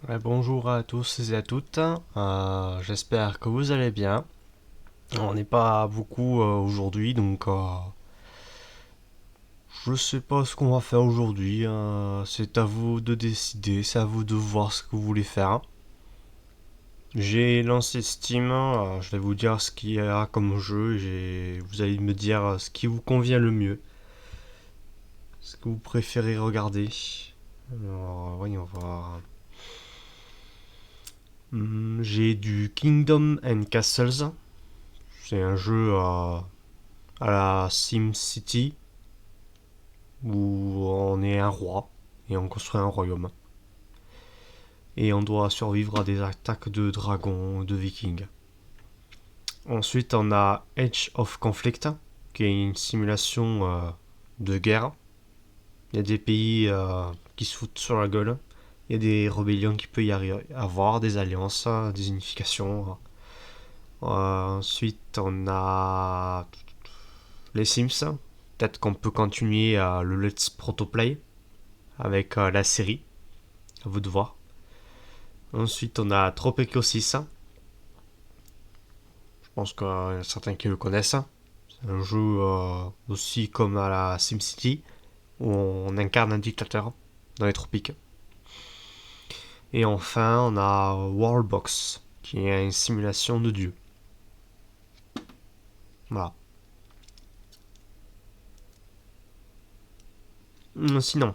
Ouais, bonjour à tous et à toutes. J'espère que vous allez bien. On n'est pas beaucoup aujourd'hui, donc je sais pas ce qu'on va faire aujourd'hui. C'est à vous de décider, c'est à vous de voir ce que vous voulez faire. J'ai lancé Steam, je vais vous dire ce qu'il y a comme jeu. Vous allez me dire ce qui vous convient le mieux, ce que vous préférez regarder. Alors, voyons voir. J'ai du Kingdom and Castles. C'est un jeu à la SimCity où on est un roi et on construit un royaume. Et on doit survivre à des attaques de dragons, de vikings. Ensuite, on a Edge of Conflict, qui est une simulation de guerre. Il y a des pays qui se foutent sur la gueule. Il y a des rébellions qui peut y avoir, des alliances, des unifications. Ensuite, on a les Sims. Peut-être qu'on peut continuer le Let's Protoplay avec la série. À vous de voir. Ensuite, on a Tropico 6. Je pense qu'il y en a certains qui le connaissent. C'est un jeu aussi comme à la SimCity où on incarne un dictateur dans les tropiques. Et enfin, on a Worldbox qui est une simulation de dieu. Voilà. Sinon,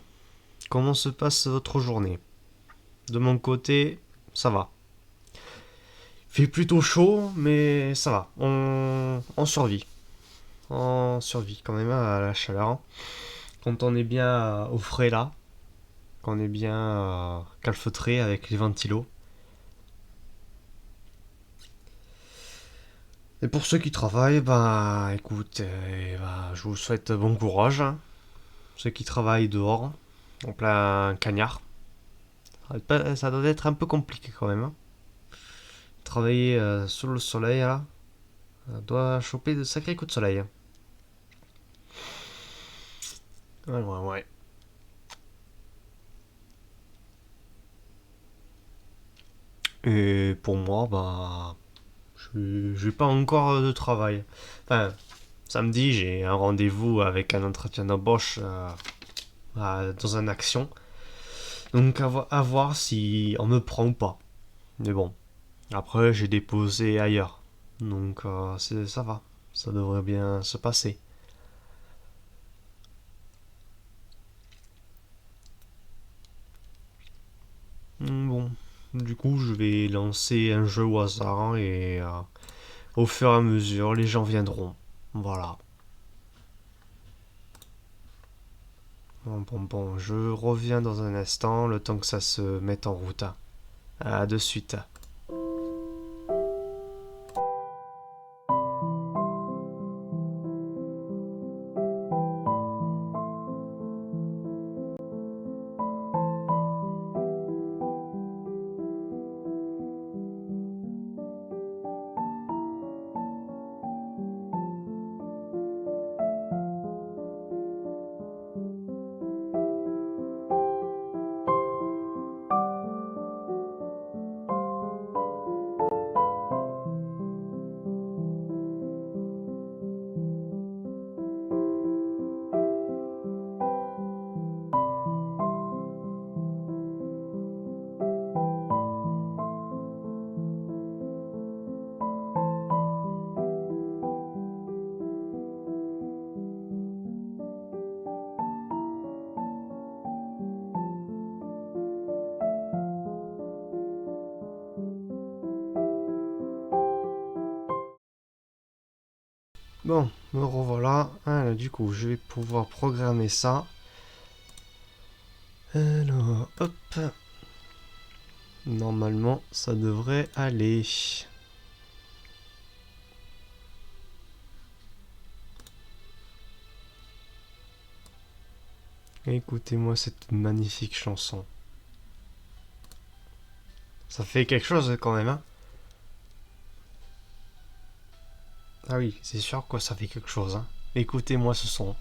comment se passe votre journée? De mon côté, ça va. Il fait plutôt chaud, mais ça va. On survit. On survit quand même à la chaleur. Quand on est bien au frais là, quand on est bien calfeutré avec les ventilos. Et pour ceux qui travaillent, bah écoute, bah, je vous souhaite bon courage, hein. Ceux qui travaillent dehors, en plein cagnard. Ça doit être un peu compliqué quand même, hein. Travailler sous le soleil là, ça doit choper de sacrés coups de soleil, hein. Ouais, ouais, ouais. Et pour moi, bah, j'ai pas encore de travail. Enfin, samedi, j'ai un rendez-vous avec un entretien d'embauche dans un action. Donc à voir si on me prend ou pas. Mais bon, après j'ai déposé ailleurs. Donc ça va. Ça devrait bien se passer. Bon, du coup je vais lancer un jeu au hasard, hein, et au fur et à mesure les gens viendront. Voilà. Bon, je reviens dans un instant, le temps que ça se mette en route. À de suite. Bon, me revoilà. Alors, du coup, je vais pouvoir programmer ça. Alors, hop. Normalement, ça devrait aller. Écoutez-moi cette magnifique chanson. Ça fait quelque chose quand même, hein? Ah oui, c'est sûr quoi, ça fait quelque chose, hein. Écoutez-moi ce son.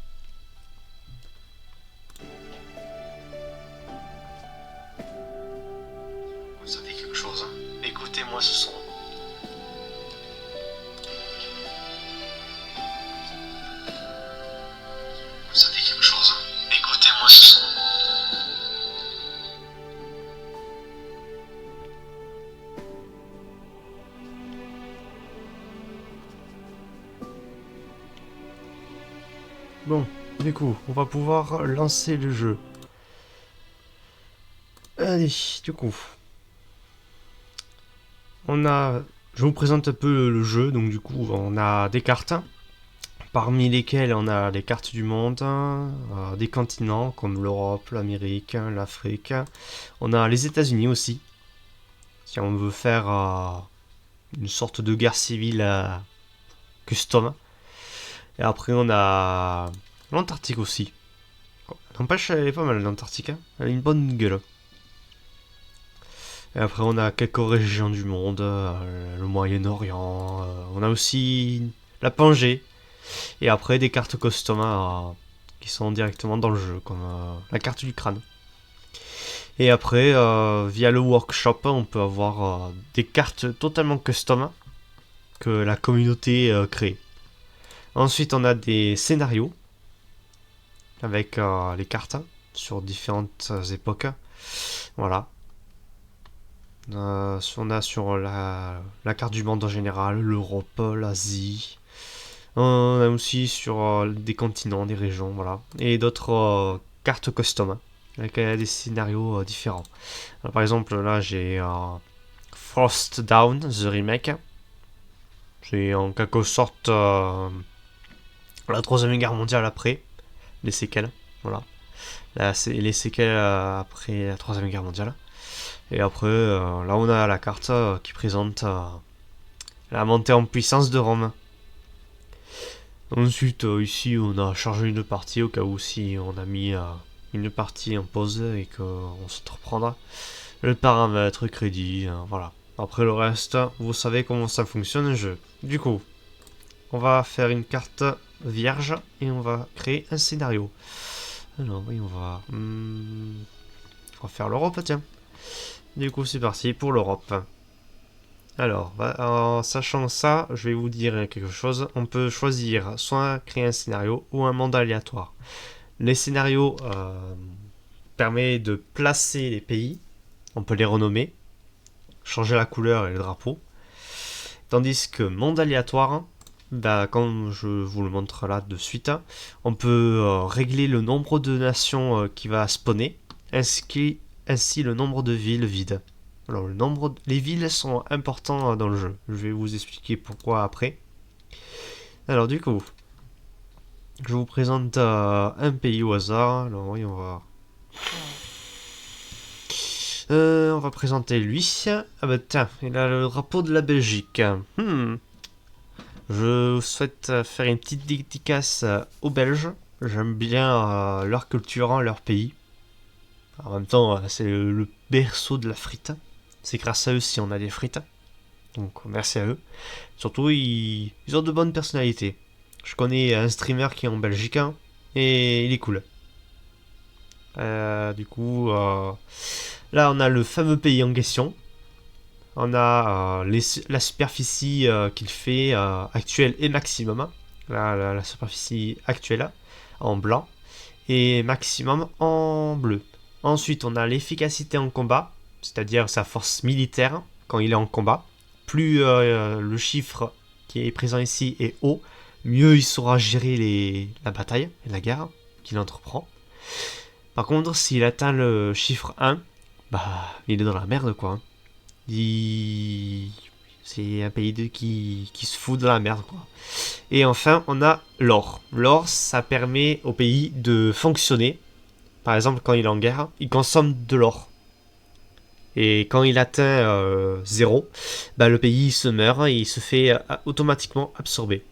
Bon, du coup, on va pouvoir lancer le jeu. Allez, du coup, on a... Je vous présente un peu le jeu. Donc du coup, on a des cartes, parmi lesquelles on a les cartes du monde, des continents comme l'Europe, l'Amérique, l'Afrique. On a les États-Unis aussi, si on veut faire une sorte de guerre civile custom. Et après, on a l'Antarctique aussi. N'empêche, elle est pas mal l'Antarctique, hein. Elle a une bonne gueule. Et après, on a quelques régions du monde, le Moyen-Orient. On a aussi la Pangée. Et après, des cartes custom qui sont directement dans le jeu, comme la carte du crâne. Et après, via le workshop, on peut avoir des cartes totalement custom que la communauté crée. Ensuite, on a des scénarios avec les cartes sur différentes époques. Voilà. On a sur la carte du monde en général, l'Europe, l'Asie. On a aussi sur des continents, des régions, voilà. Et d'autres cartes custom avec des scénarios différents. Alors, par exemple, là j'ai Frost Down, The Remake. C'est en quelque sorte la troisième guerre mondiale après, les séquelles. Voilà. Là, c'est les séquelles après la troisième guerre mondiale. Et après, là on a la carte qui présente la montée en puissance de Rome. Ensuite, ici on a chargé une partie au cas où si on a mis une partie en pause et qu'on se reprendra. Le paramètre, crédit, voilà. Après le reste, vous savez comment ça fonctionne le jeu. Du coup, on va faire une carte vierge et on va créer un scénario. Alors oui, on va faire l'Europe, tiens. Du coup, c'est parti pour l'Europe. Alors, en sachant ça, je vais vous dire quelque chose. On peut choisir soit créer un scénario ou un monde aléatoire. Les scénarios permettent de placer les pays. On peut les renommer, changer la couleur et le drapeau. Tandis que monde aléatoire, bah, comme je vous le montre là de suite, on peut régler le nombre de nations qui va spawner, ainsi le nombre de villes vides. Alors, les villes sont importantes dans le jeu. Je vais vous expliquer pourquoi après. Alors, du coup, je vous présente un pays au hasard. Alors, oui, on va présenter lui. Ah bah tiens, il a le drapeau de la Belgique. Je souhaite faire une petite dédicace aux Belges. J'aime bien leur culture, leur pays. En même temps, c'est le berceau de la frite. C'est grâce à eux si on a des frites. Donc merci à eux. Surtout, ils ont de bonnes personnalités. Je connais un streamer qui est en Belgique et il est cool. Du coup, là on a le fameux pays en question. On a la superficie qu'il fait actuelle et maximum. La superficie actuelle en blanc et maximum en bleu. Ensuite, on a l'efficacité en combat, c'est-à-dire sa force militaire quand il est en combat. Plus le chiffre qui est présent ici est haut, mieux il saura gérer la bataille et la guerre qu'il entreprend. Par contre, s'il atteint le chiffre 1, bah, il est dans la merde quoi. C'est un pays qui se fout de la merde quoi. Et enfin, on a l'or. L'or, ça permet au pays de fonctionner. Par exemple, quand il est en guerre, il consomme de l'or. Et quand il atteint 0, bah, le pays se meurt et il se fait automatiquement absorber.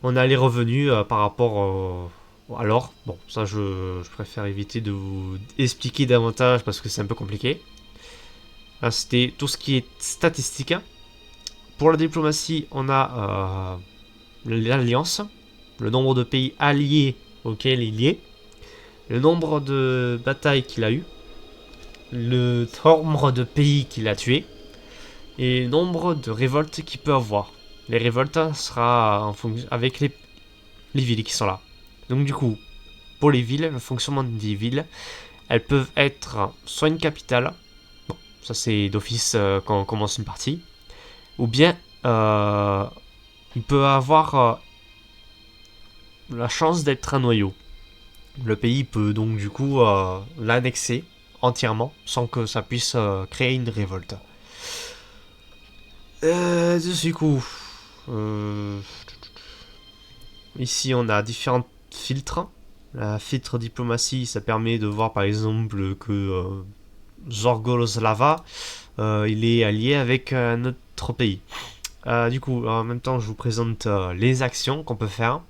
On a les revenus par rapport à l'or. Bon, ça je préfère éviter de vous expliquer davantage parce que c'est un peu compliqué. Là, c'était tout ce qui est statistique. Pour la diplomatie, on a l'alliance, le nombre de pays alliés auxquels il y est, le nombre de batailles qu'il a eu, le nombre de pays qu'il a tué et le nombre de révoltes qu'il peut avoir. Les révoltes sera en fonction avec les villes qui sont là. Donc du coup, pour les villes, le fonctionnement des villes, elles peuvent être soit une capitale, bon, ça c'est d'office quand on commence une partie, ou bien il peut avoir la chance d'être un noyau. Le pays peut donc du coup l'annexer entièrement sans que ça puisse créer une révolte. Du coup, euh, ici on a différents filtres. La filtre diplomatie, ça permet de voir par exemple que Zorgolozlava, il est allié avec un autre pays. Du coup, en même temps, je vous présente les actions qu'on peut faire.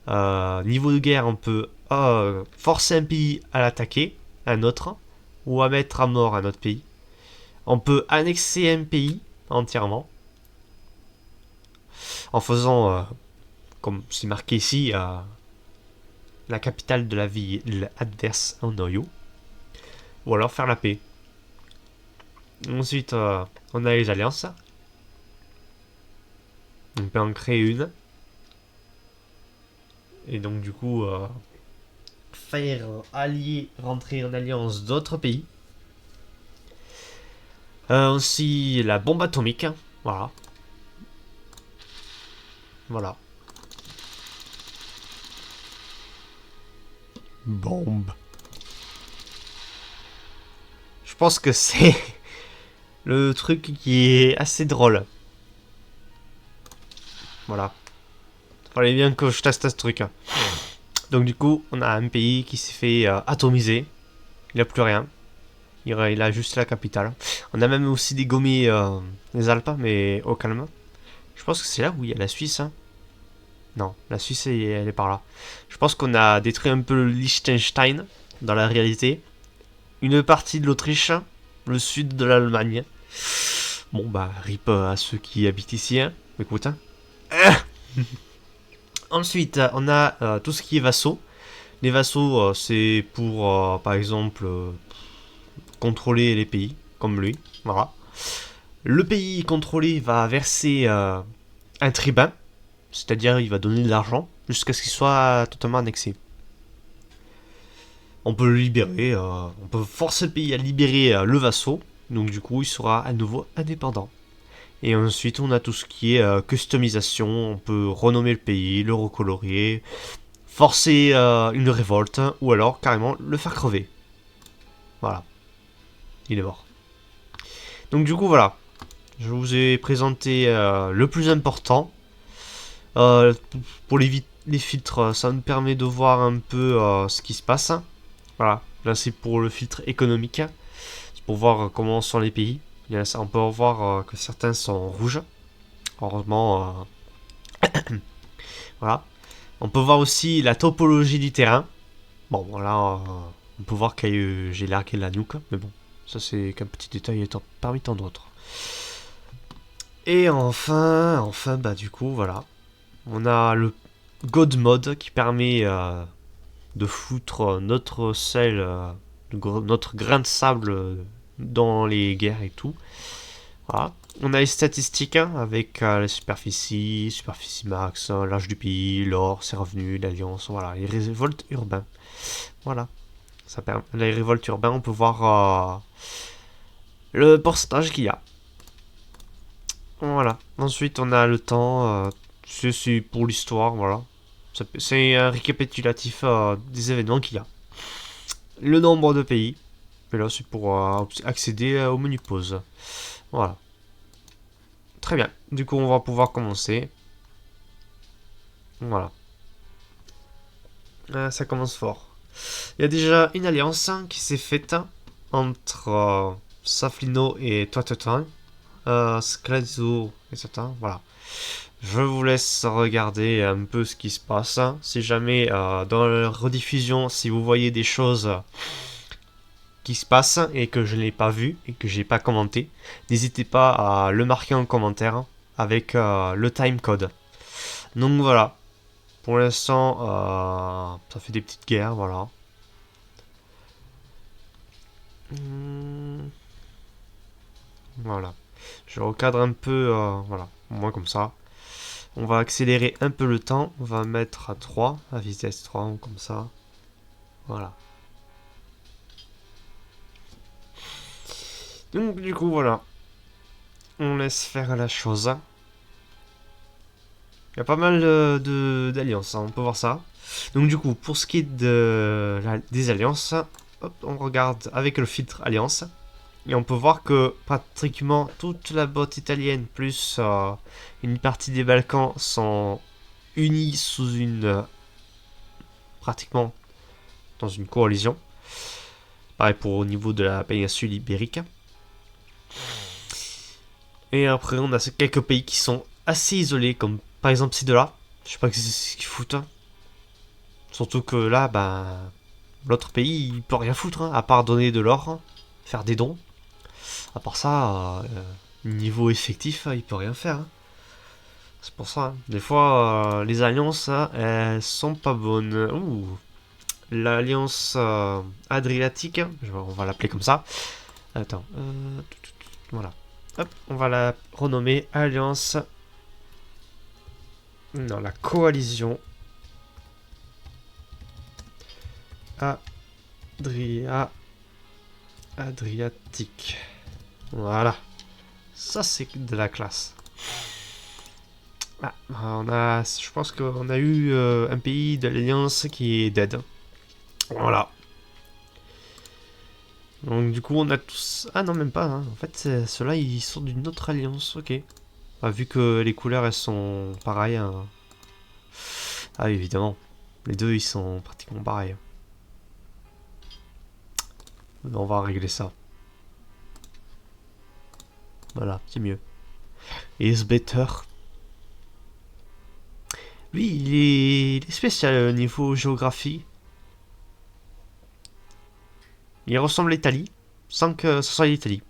Niveau de guerre, on peut forcer un pays à l'attaquer, un autre, ou à mettre à mort un autre pays. On peut annexer un pays entièrement, en faisant, comme c'est marqué ici, la capitale de la ville adverse en Noyo, ou alors faire la paix. Ensuite, on a les alliances. On peut en créer une. Et donc, du coup, faire allier, rentrer en alliance d'autres pays. Aussi, la bombe atomique. Voilà. Voilà. Bombe. Je pense que c'est le truc qui est assez drôle. Voilà. Fallait bien que je teste ce truc. Donc du coup, on a un pays qui s'est fait atomiser. Il a plus rien. Il a juste la capitale. On a même aussi dégommé les Alpes, mais au calme. Je pense que c'est là où il y a la Suisse. Hein. Non, la Suisse, elle est par là. Je pense qu'on a détruit un peu le Liechtenstein dans la réalité. Une partie de l'Autriche, le sud de l'Allemagne. Bon, bah, rip à ceux qui habitent ici, hein. Écoute, hein. Ensuite, on a tout ce qui est vassaux. Les vassaux, c'est pour, par exemple, contrôler les pays, comme lui. Voilà. Le pays contrôlé va verser un tribun, c'est-à-dire il va donner de l'argent jusqu'à ce qu'il soit totalement annexé. On peut le libérer, on peut forcer le pays à libérer le vassau, donc du coup il sera à nouveau indépendant. Et ensuite on a tout ce qui est customisation, on peut renommer le pays, le recolorier, forcer une révolte, ou alors carrément le faire crever. Voilà, il est mort. Donc du coup voilà, je vous ai présenté le plus important. Euh, pour les filtres, ça nous permet de voir un peu ce qui se passe. Voilà, là c'est pour le filtre économique, c'est pour voir comment sont les pays. On peut voir que certains sont rouges. Heureusement, voilà. On peut voir aussi la topologie du terrain. Bon, là, on peut voir que j'ai largué la nuque, mais bon, ça c'est qu'un petit détail parmi tant d'autres. Et enfin, bah du coup, voilà. On a le God Mode qui permet de foutre notre sel, notre grain de sable dans les guerres et tout. Voilà. On a les statistiques hein, avec la superficie max, l'âge du pays, l'or, ses revenus, l'alliance, voilà, les révoltes urbains. Voilà. Les révoltes urbains, on peut voir le pourcentage qu'il y a. Voilà. Ensuite, on a le temps. C'est pour l'histoire, voilà. C'est un récapitulatif des événements qu'il y a. Le nombre de pays. Et là, c'est pour accéder au menu pause. Voilà. Très bien. Du coup, on va pouvoir commencer. Voilà. Ça commence fort. Il y a déjà une alliance qui s'est faite entre Saflino et Toitetin. Sclazzo, etc. Voilà. Je vous laisse regarder un peu ce qui se passe. Si jamais dans la rediffusion, si vous voyez des choses qui se passent et que je n'ai pas vu et que j'ai pas commenté, n'hésitez pas à le marquer en commentaire avec le timecode. Donc voilà. Pour l'instant, ça fait des petites guerres, voilà. Voilà. Je recadre un peu, voilà, au moins comme ça. On va accélérer un peu le temps. On va mettre à 3, à vitesse 3, comme ça. Voilà. Donc du coup, voilà. On laisse faire la chose. Il y a pas mal d'alliances, hein, on peut voir ça. Donc du coup, pour ce qui est des alliances, hop, on regarde avec le filtre alliance. Et on peut voir que pratiquement toute la botte italienne plus une partie des Balkans sont unis sous pratiquement dans une coalition. Pareil pour au niveau de la péninsule ibérique. Et après, on a quelques pays qui sont assez isolés, comme par exemple ces deux-là. Je sais pas ce qu'ils foutent. Hein. Surtout que là, l'autre pays, il peut rien foutre, hein, à part donner de l'or, hein, faire des dons. À part ça, niveau effectif, il peut rien faire. Hein. C'est pour ça. Hein. Des fois, les alliances, elles sont pas bonnes. Ouh. L'alliance Adriatique, on va l'appeler comme ça. Attends. Voilà. Hop, on va la renommer Alliance. Non, la coalition Adriatique. Voilà. Ça, c'est de la classe. Je pense qu'on a eu un pays de l'Alliance qui est dead. Voilà. Donc du coup, on a tous... Ah non, même pas. Hein. En fait, ceux-là, ils sont d'une autre alliance. Ok. Vu que les couleurs, elles sont pareilles. Hein. Ah, évidemment. Les deux, ils sont pratiquement pareils. On va régler ça. Voilà, c'est mieux. Is better. Lui, il est spécial au niveau géographie. Il ressemble à l'Italie, sans que ce soit l'Italie.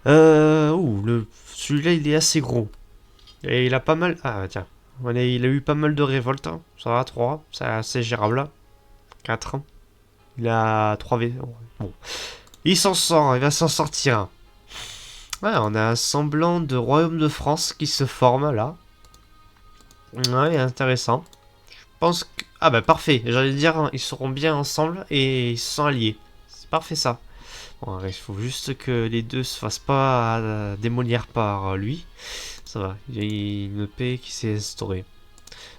Celui-là, il est assez gros. Et il a pas mal... Ah, tiens. Il a eu pas mal de révoltes. Hein. Ça va, 3. C'est assez gérable. 4. Il a 3 V. Bon. Il s'en sort, il va s'en sortir. Ouais, on a un semblant de royaume de France qui se forme, là. Ouais, intéressant. Je pense que... Ah bah parfait, j'allais dire, ils seront bien ensemble et ils sont alliés. C'est parfait ça. Bon, il faut juste que les deux se fassent pas démolir par lui. Ça va, il y a une paix qui s'est instaurée.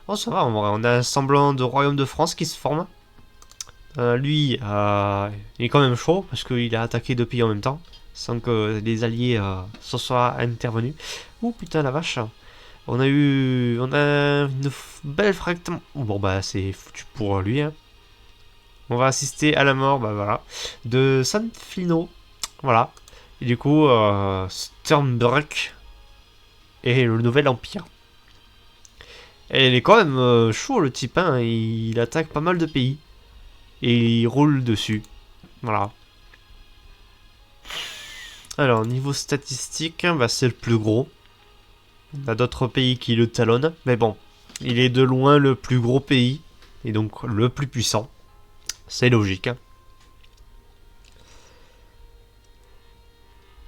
Oh ça va, on a un semblant de royaume de France qui se forme. Lui, il est quand même chaud parce qu'il a attaqué deux pays en même temps. Sans que les alliés se soient intervenus. Ouh putain la vache. On a une belle fracture. Bon bah c'est foutu pour lui. Hein. On va assister à la mort, bah voilà, de Sanfilino. Voilà. Et du coup, Sternberg et le nouvel empire. Et il est quand même chaud le type, hein. Il attaque pas mal de pays. Et il roule dessus. Voilà. Alors, niveau statistique, bah, c'est le plus gros. On a d'autres pays qui le talonnent. Mais bon, il est de loin le plus gros pays. Et donc le plus puissant. C'est logique.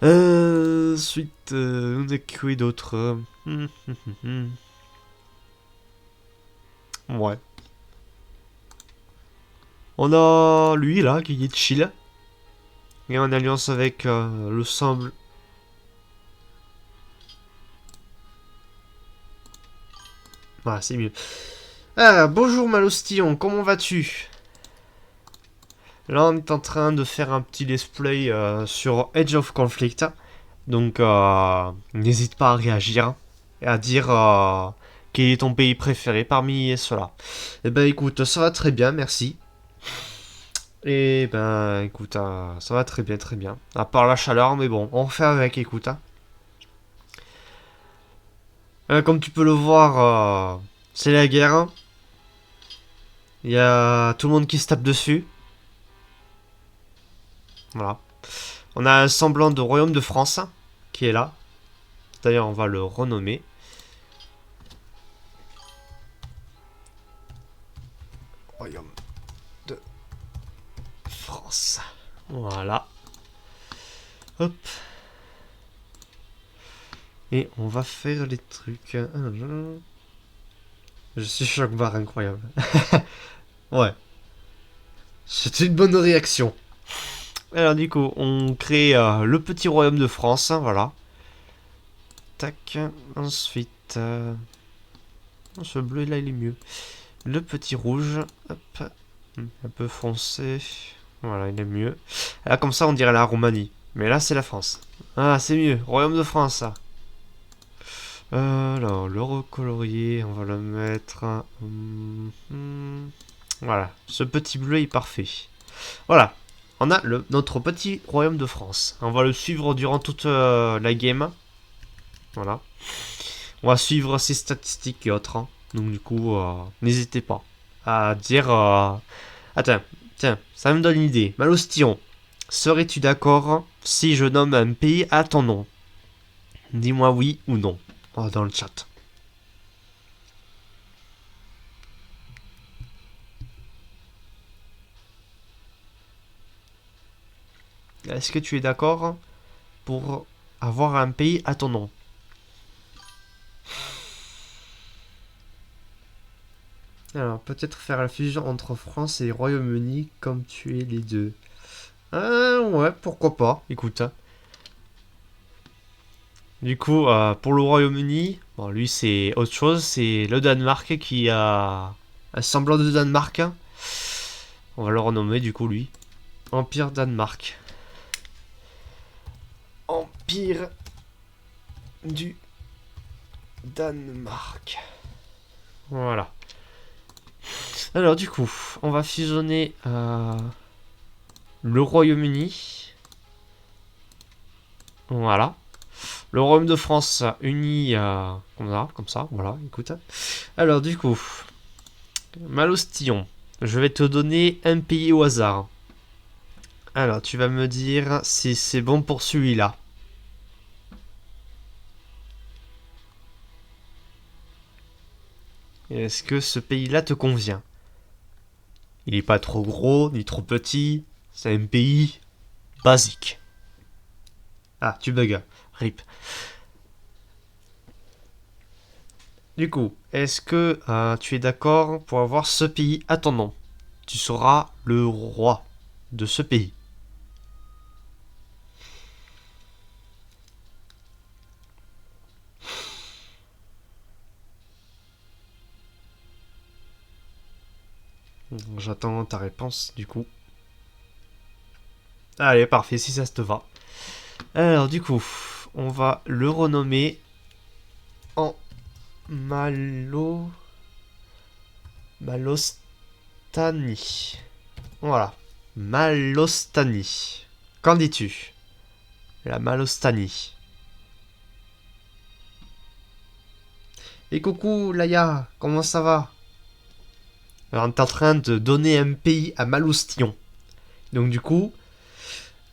Ensuite, on a quoi d'autre. Ouais. On a lui là qui est chill. Et en alliance avec le semble. Voilà, c'est mieux. Ah, bonjour Malostillon, comment vas-tu? Là, on est en train de faire un petit display sur Edge of Conflict. Donc, n'hésite pas à réagir et à dire quel est ton pays préféré parmi ceux-là. Eh ben, écoute, ça va très bien, merci. Et ben, écoute, ça va très bien, très bien. À part la chaleur, mais bon, on fait avec, écoute. Comme tu peux le voir, c'est la guerre. Il y a tout le monde qui se tape dessus. Voilà. On a un semblant de royaume de France qui est là. D'ailleurs, on va le renommer. Royaume de France. Voilà. Hop. Et on va faire les trucs. Je suis choc-barre incroyable. Ouais. C'est une bonne réaction. Alors du coup, on crée le petit royaume de France, hein, voilà. tac. Ensuite, ce bleu là, il est mieux. Le petit rouge, hop, un peu foncé. Voilà, il est mieux. Là, comme ça, on dirait la Roumanie. Mais là, c'est la France. Ah, c'est mieux. Royaume de France, ça. Alors, le recolorier, on va le mettre. Voilà, ce petit bleu est parfait. Voilà, on a notre petit royaume de France. On va le suivre durant toute la game. Voilà. On va suivre ses statistiques et autres, hein. Donc du coup, n'hésitez pas à dire... Attends, tiens, ça me donne une idée. Malostillon, serais-tu d'accord si je nomme un pays à ton nom? Dis-moi oui ou non dans le chat. Est-ce que tu es d'accord pour avoir un pays à ton nom? Alors, peut-être faire la fusion entre France et Royaume-Uni comme tu es les deux. Ouais, pourquoi pas, écoute. Du coup, pour le Royaume-Uni, bon, lui c'est autre chose, c'est le Danemark qui a un semblant de Danemark. On va le renommer du coup lui. Empire Danemark. Empire du Danemark. Voilà. Alors du coup, on va fusionner le Royaume-Uni. Voilà. Le Royaume de France uni comme ça, voilà, écoute. Alors du coup, Malostillon, je vais te donner un pays au hasard. Alors tu vas me dire si c'est bon pour celui-là. Est-ce que ce pays-là te convient? Il est pas trop gros, ni trop petit. C'est un pays basique. Ah, tu bugs. Rip. Du coup, est-ce que tu es d'accord pour avoir ce pays à ton nom? Tu seras le roi de ce pays. J'attends ta réponse du coup. Allez, parfait, si ça te va. Alors du coup, on va le renommer en Malostanie. Voilà. Malostanie. Qu'en dis-tu? La Malostanie. Et coucou Laïa, comment ça va? Alors, on est en train de donner un pays à Malostillon. Donc du coup...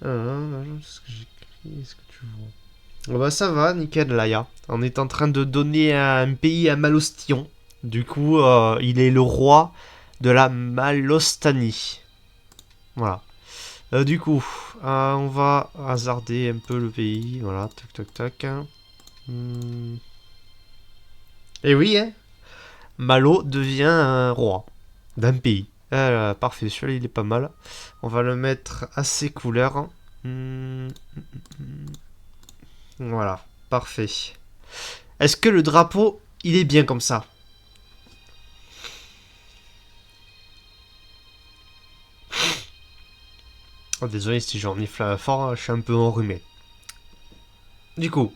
Qu'est-ce que j'écris? Est-ce que tu vois? Oh bah ça va, nickel Laïa. On est en train de donner un pays à Malostillon. Du coup, il est le roi de la Malostanie. Voilà. Du coup, on va hasarder un peu le pays. Voilà, tac tac tac. Et oui, hein, Malo devient un roi d'un pays. Parfait, celui-là il est pas mal. On va le mettre à ses couleurs. Voilà, parfait. Est-ce que le drapeau, il est bien comme ça? Oh, désolé si j'en ai fort, je suis un peu enrhumé. Du coup,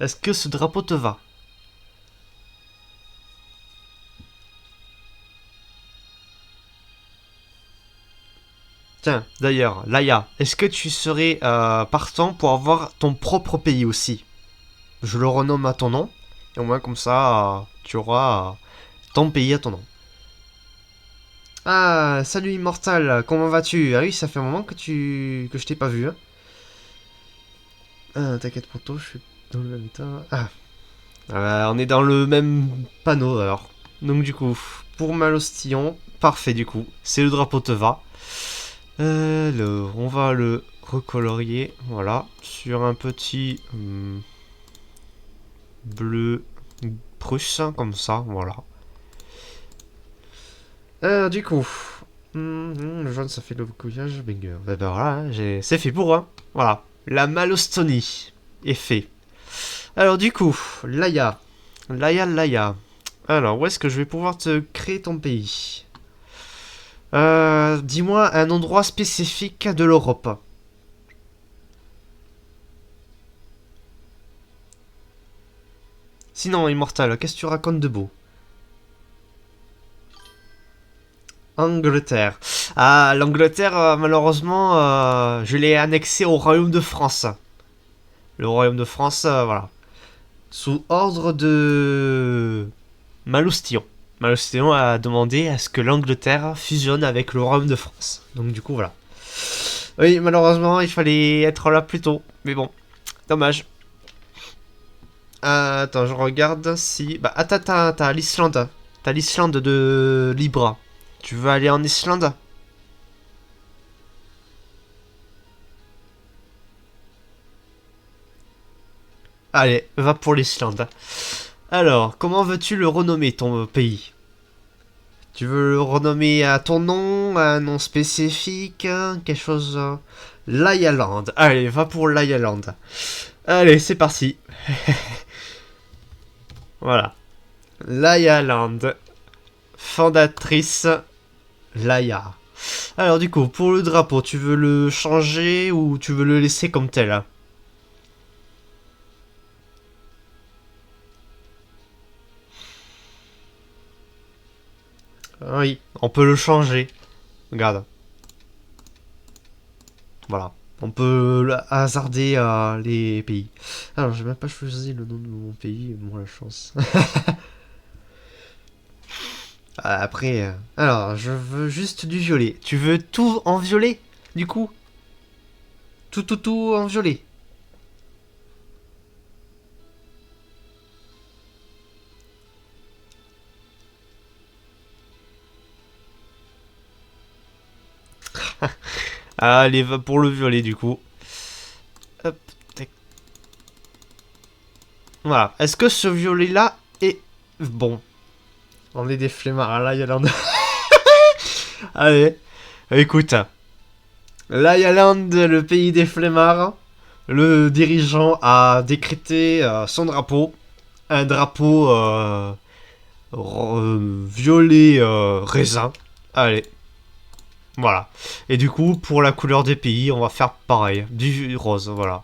est-ce que ce drapeau te va? Tiens, d'ailleurs, Laïa, est-ce que tu serais partant pour avoir ton propre pays aussi? Je le renomme à ton nom, et au moins comme ça, tu auras ton pays à ton nom. Ah, salut Immortal, comment vas-tu? Ah oui, ça fait un moment que je t'ai pas vu, hein. Ah, t'inquiète pour toi, je suis dans le même temps. On est dans le même panneau alors. Donc du coup, pour Malostillon, parfait du coup. C'est le drapeau te va. On va le recolorier, voilà, sur un petit bleu prusse, comme ça, voilà. Du coup, le jaune ça fait le couillage, banger. Ben voilà, c'est fait pour, hein. Voilà, la Malostonie. est fait. Alors du coup, Laïa. Laïa. Alors, où est-ce que je vais pouvoir te créer ton pays? Dis-moi un endroit spécifique de l'Europe. Sinon, Immortal, qu'est-ce que tu racontes de beau? Angleterre. Ah, l'Angleterre, malheureusement, je l'ai annexé au Royaume de France. Le Royaume de France, voilà. Sous ordre de Maloustillon. Maloustillon a demandé à ce que l'Angleterre fusionne avec le Royaume de France. Donc du coup, voilà. Oui, malheureusement, il fallait être là plus tôt. Mais bon, dommage. Attends, je regarde si... Bah, attends, t'as l'Islande. T'as l'Islande de Libra. Tu veux aller en Islande? Allez, va pour l'Islande. Alors, comment veux-tu le renommer, ton pays? Tu veux le renommer à ton nom, à un nom spécifique, quelque chose... L'Ireland. Allez, va pour l'Ireland. Allez, c'est parti. Voilà. L'Ireland. Fondatrice, Laïa. Alors du coup, pour le drapeau, tu veux le changer ou tu veux le laisser comme tel? Oui, on peut le changer. Regarde. Voilà. On peut hasarder les pays. Alors, j'ai même pas choisi le nom de mon pays, moi la chance. Après, alors, je veux juste du violet. Tu veux tout en violet, du coup? Tout en violet. Allez, va pour le violet, du coup. Hop, tac. Voilà. Est-ce que ce violet-là est bon? On est des flemmards, là, Yolande. Allez, écoute. Là, Yolande, le pays des flemmards. Le dirigeant a décrété son drapeau. Un drapeau violet raisin. Allez, voilà. Et du coup, pour la couleur des pays, on va faire pareil. Du rose, voilà.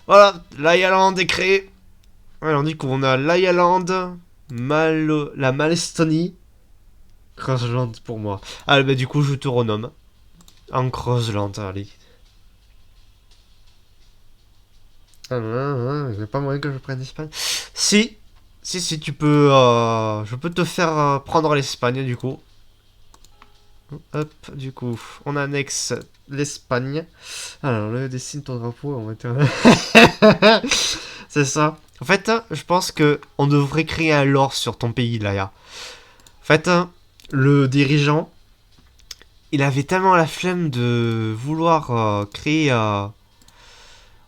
Voilà, l'Ireland est créé. Alors, du coup, on a l'Ireland, la Malstonie, Creusland pour moi. Ah, bah, du coup, je te renomme. En Creusland, allez. Il n'y a pas moyen que je prenne l'Espagne. Si, tu peux. Je peux te faire prendre l'Espagne, du coup. Hop, du coup, on annexe l'Espagne. Alors, le dessine ton drapeau, on va dire. C'est ça. En fait, je pense que on devrait créer un lore sur ton pays, Laïa. En fait, le dirigeant, il avait tellement la flemme de vouloir créer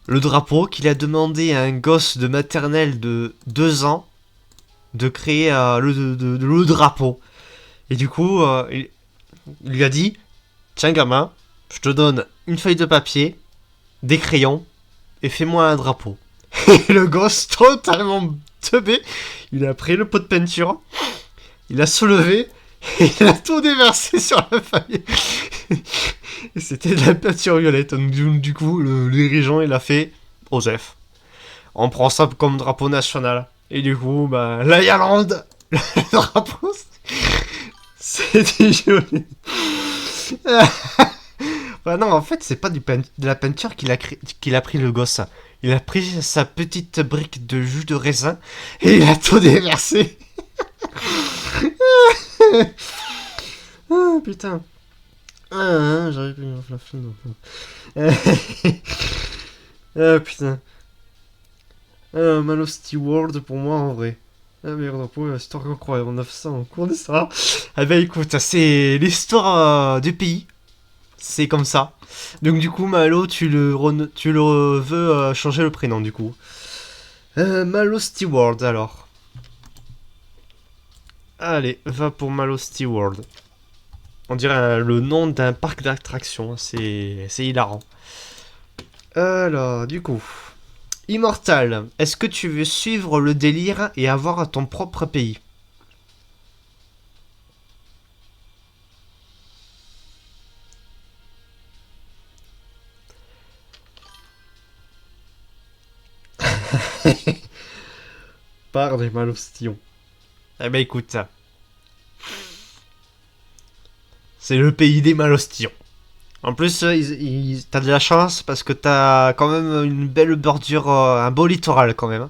le drapeau qu'il a demandé à un gosse de maternelle de 2 ans de créer le drapeau. Et du coup, il lui a dit, tiens gamin, je te donne une feuille de papier, des crayons, et fais-moi un drapeau. Et le gosse, totalement teubé, il a pris le pot de peinture, il a soulevé, et il a tout déversé sur la feuille. Et c'était de la peinture violette. Donc, du coup, le dirigeant, il a fait Osef. On prend ça comme drapeau national. Et du coup, bah, l'Irlande, le drapeau, c'était joli. Bah non, en fait, c'est pas de la peinture qu'il a pris le gosse. Il a pris sa petite brique de jus de raisin et il a tout déversé. Ah putain. J'aurais pu la flemme. Ah putain. Malosty World pour moi en vrai. Ah merde, histoire incroyable, on a fait ça en cours d'histoire. Ah bah écoute, c'est l'histoire du pays. C'est comme ça. Donc du coup, Malo, tu le veux changer le prénom du coup. Malo Steward alors. Allez, va pour Malo Steward. On dirait le nom d'un parc d'attractions, c'est hilarant. Alors, du coup, Immortal, est-ce que tu veux suivre le délire et avoir ton propre pays? Par des malostillons. Eh ben écoute, c'est le pays des malostillons. En plus, t'as de la chance parce que t'as quand même une belle bordure, un beau littoral quand même.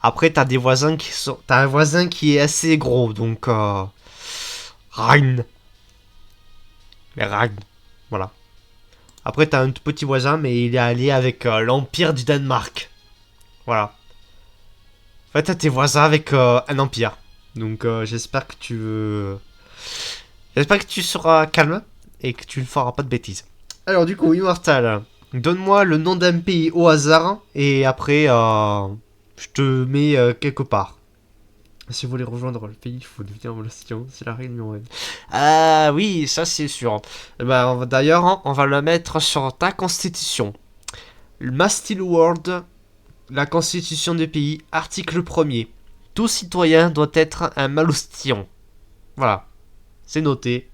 Après, t'as des voisins qui sont. T'as un voisin qui est assez gros, donc. Rhin. Les Rhin. Voilà. Après, t'as un tout petit voisin, mais il est allié avec l'Empire du Danemark. Voilà. En fait, t'as tes voisins avec un empire. Donc, j'espère que tu. J'espère que tu seras calme et que tu ne feras pas de bêtises. Alors, du coup, Immortal, donne-moi le nom d'un pays au hasard et après, je te mets quelque part. Si vous voulez rejoindre le pays, il faut devenir relation. C'est la réunion. Ouais. Ah oui, ça c'est sûr. D'ailleurs, on va le mettre sur ta constitution. Le Mastil World, la constitution du pays, article 1er. Tout citoyen doit être un Malostillon. Voilà, c'est noté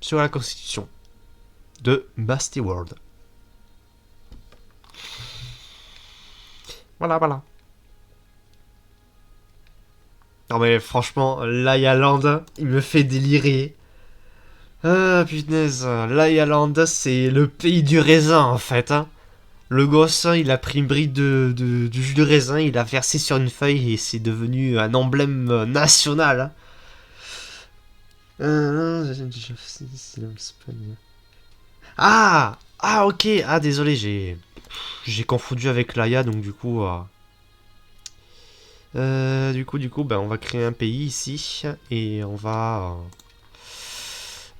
sur la constitution de Mastil World. Voilà, voilà. Non mais franchement, Land, il me fait délirer. Ah punaise, Land, c'est le pays du raisin en fait. Hein. Le gosse, il a pris une brique du jus de raisin, il a versé sur une feuille et c'est devenu un emblème national. Hein. Ah Ah ok, ah désolé, j'ai confondu avec Laïa, donc du coup... ben, on va créer un pays ici et on va...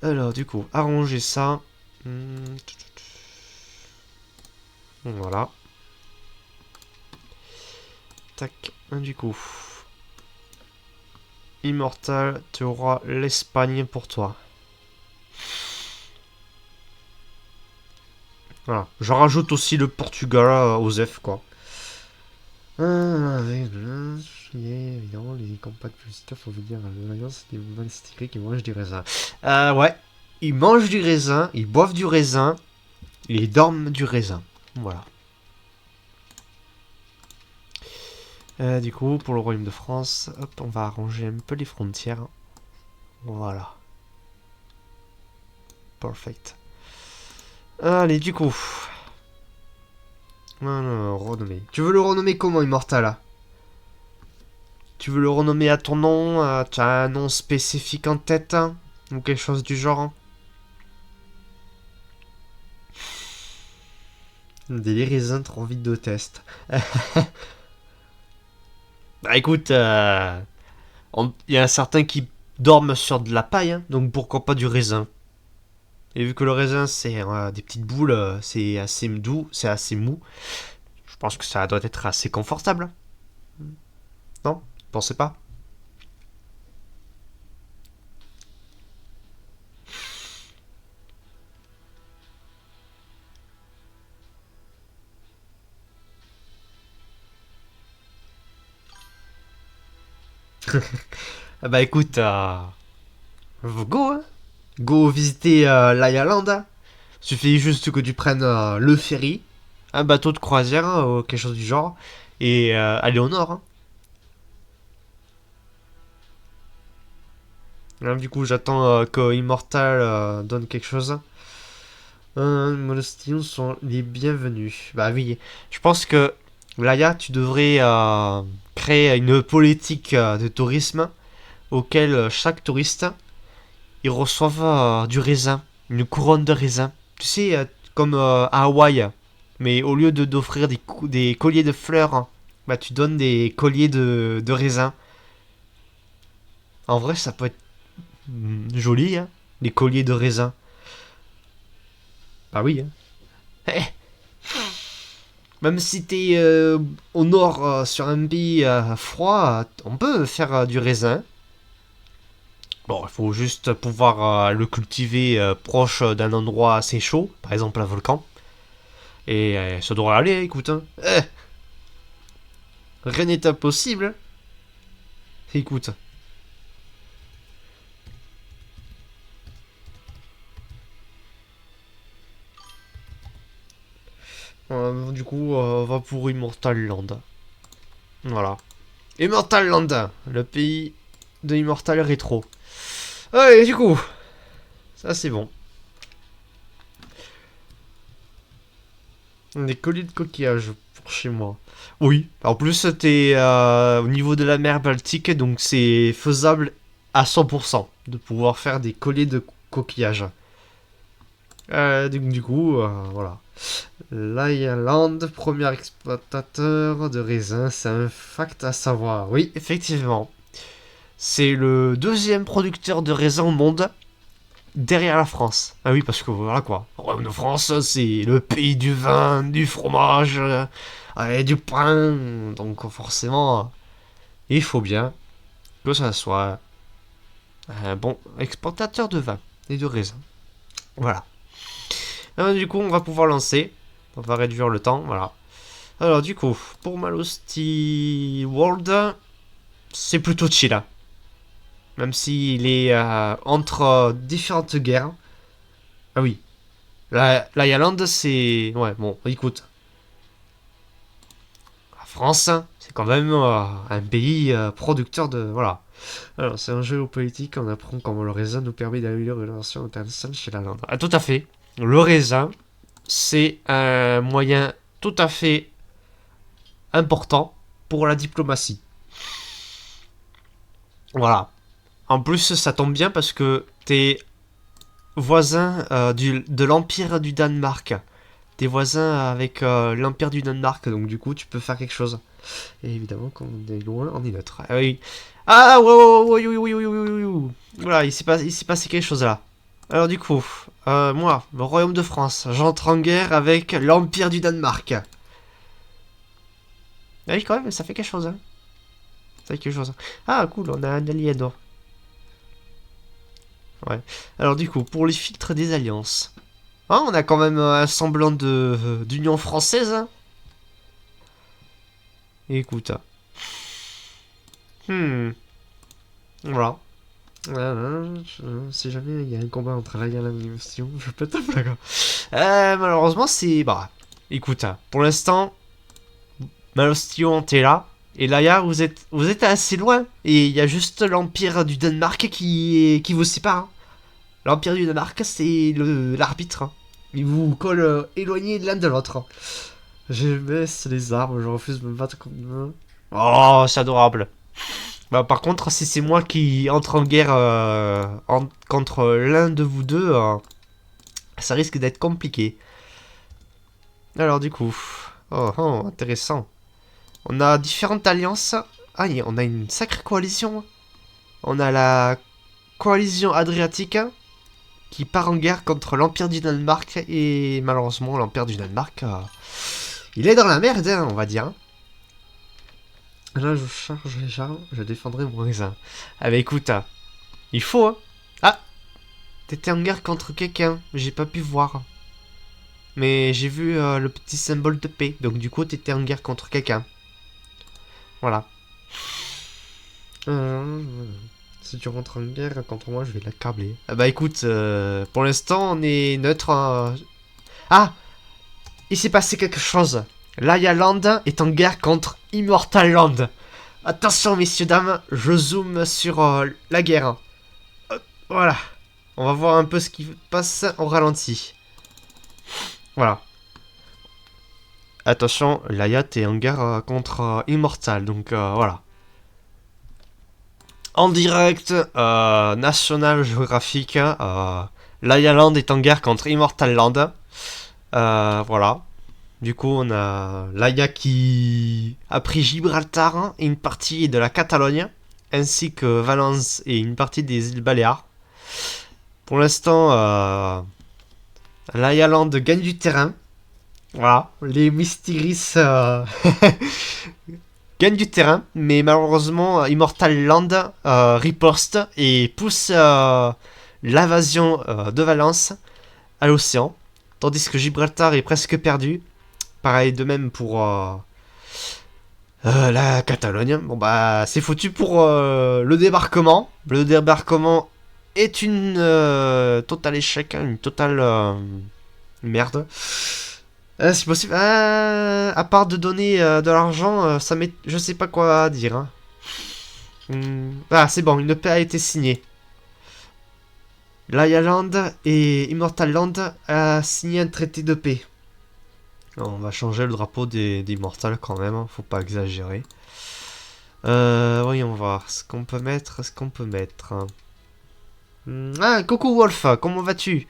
alors, du coup, arranger ça. Voilà. Tac, du coup. Immortal, tu auras l'Espagne pour toi. Voilà. Je rajoute aussi le Portugal aux F, quoi. Évidemment, les campagnes publicitaires, faut vous dire, l'alliance des domestiqués qui mangent du raisin. Ouais. Ils mangent du raisin, ils boivent du raisin, ils dorment du raisin. Voilà. Du coup, pour le Royaume de France, hop, on va arranger un peu les frontières. Voilà. Perfect. Allez, du coup. Non, renommer. Tu veux le renommer comment, Immortal? Tu veux le renommer à ton nom? Tu as un nom spécifique en tête? Hein, ou quelque chose du genre? Hein. Des raisins trop vite de test. Bah écoute, il y a certains qui dorment sur de la paille, hein, donc pourquoi pas du raisin. Et vu que le raisin c'est des petites boules, c'est assez doux, c'est assez mou, je pense que ça doit être assez confortable. Non? Pensez pas? Ah bah écoute, go, hein. Go visiter l'Irlande. Suffit juste que tu prennes le ferry, un bateau de croisière, hein, ou quelque chose du genre, et aller au nord. Hein. Là, du coup, j'attends que Immortal donne quelque chose. Molostillons sont les bienvenus. Bah oui, je pense que Laïa, tu devrais créer une politique de tourisme auquel chaque touriste ils reçoivent du raisin, une couronne de raisin. Tu sais, comme à Hawaï, mais au lieu d'offrir des colliers de fleurs, hein, bah tu donnes des colliers de raisin. En vrai, ça peut être joli, hein, les colliers de raisin. Bah oui, hein. Eh, même si t'es au nord sur un pays froid, on peut faire du raisin. Bon, il faut juste pouvoir le cultiver proche d'un endroit assez chaud, par exemple un volcan. Et ça devrait aller, écoute. Hein. Rien n'est impossible. Écoute. Du coup, on va pour Immortal Land. Voilà. Immortal Land, le pays de Immortal Rétro. Ouais, du coup, ça c'est bon. Des colliers de coquillages pour chez moi. Oui. En plus, t'es au niveau de la mer Baltique, donc c'est faisable à 100% de pouvoir faire des colliers de coquillages. Du coup, voilà. L'Ireland, premier exploitateur de raisins, c'est un fact à savoir. Oui, effectivement. C'est le deuxième producteur de raisins au monde, derrière la France. Ah oui, parce que voilà quoi. Le Royaume de France, c'est le pays du vin, du fromage, et du pain. Donc forcément, il faut bien que ça soit un bon exportateur de vin et de raisins. Voilà. Alors, du coup, on va pouvoir lancer. On va réduire le temps, voilà. Alors du coup, pour Malosty World, c'est plutôt chill, hein. Même s'il est entre différentes guerres. Ah oui, la Irlande, c'est... Ouais, bon, écoute. La France, c'est quand même un pays producteur de... Voilà. Alors, c'est un jeu géopolitique, on apprend comment le raisin nous permet d'améliorer les relations internationales chez l'Irlande. Ah, tout à fait. Le raisin, c'est un moyen tout à fait important pour la diplomatie. Voilà. En plus, ça tombe bien parce que t'es voisin de l'Empire du Danemark. T'es voisin avec l'Empire du Danemark, donc du coup, tu peux faire quelque chose. Et évidemment, quand on est loin, on est neutre. Ah oui. Ah, ouais, ouais, ouais, ouais, ouais, ouais, ouais, ouais. Voilà, il s'est passé quelque chose là. Alors du coup, moi, le Royaume de France, j'entre en guerre avec l'Empire du Danemark. Ah oui, quand même, ça fait quelque chose, hein. Ça fait quelque chose. Ah, cool, on a un allié, non. Ouais. Alors du coup, pour les filtres des alliances. Ah, on a quand même un semblant de d'union française, hein. Écoute. Hmm. Voilà. Si jamais il y a un combat entre la guerre et la nation, je pète un flagon. Malheureusement, c'est... Bah, écoute, pour l'instant, Malostio, t'es là. Et Laia, vous êtes assez loin. Et il y a juste l'Empire du Danemark qui vous sépare, hein. L'Empire du Danemark, c'est l'arbitre, hein. Il vous colle éloigné l'un de l'autre. Je baisse les armes, je refuse de me battre contre eux. Oh, c'est adorable. Bah, par contre, si c'est moi qui entre en guerre contre l'un de vous deux, ça risque d'être compliqué. Alors, du coup, oh, intéressant. On a différentes alliances. Ah, on a une sacrée coalition. On a la coalition adriatique qui part en guerre contre l'Empire du Danemark. Et malheureusement, l'Empire du Danemark, il est dans la merde, hein, on va dire. Là, je charge les armes, je défendrai mon raisin. Ah bah écoute, il faut, hein. Ah, t'étais en guerre contre quelqu'un, j'ai pas pu voir. Mais j'ai vu le petit symbole de paix, donc du coup, t'étais en guerre contre quelqu'un. Voilà. Si tu rentres en guerre contre moi, je vais l'accabler. Ah bah écoute, pour l'instant, on est neutre. Ah, il s'est passé quelque chose. Laia Land est en guerre contre Immortal Land. Attention, messieurs, dames, je zoome sur la guerre. Voilà. On va voir un peu ce qui passe en ralenti. Voilà. Attention, Laia est en guerre contre Immortal, donc voilà. En direct, National Geographic, Laia Land est en guerre contre Immortal Land. Voilà. Du coup, on a Laia qui a pris Gibraltar et une partie de la Catalogne, ainsi que Valence et une partie des îles Baléares. Pour l'instant, Laia Land gagne du terrain. Voilà, les Mysteries gagnent du terrain, mais malheureusement, Immortal Land riposte et pousse l'invasion de Valence à l'océan, tandis que Gibraltar est presque perdu. Pareil de même pour La Catalogne, bon bah c'est foutu pour le débarquement. Le débarquement est une total échec, hein, une totale merde. C'est possible. À part de donner de l'argent, ça m'est, je sais pas quoi dire. Hein. Ah c'est bon, une paix a été signée. Laya Land et Immortal Land a signé un traité de paix. On va changer le drapeau des Immortals quand même, hein, faut pas exagérer. Voyons voir ce qu'on peut mettre, Ah, coucou Wolf, comment vas-tu?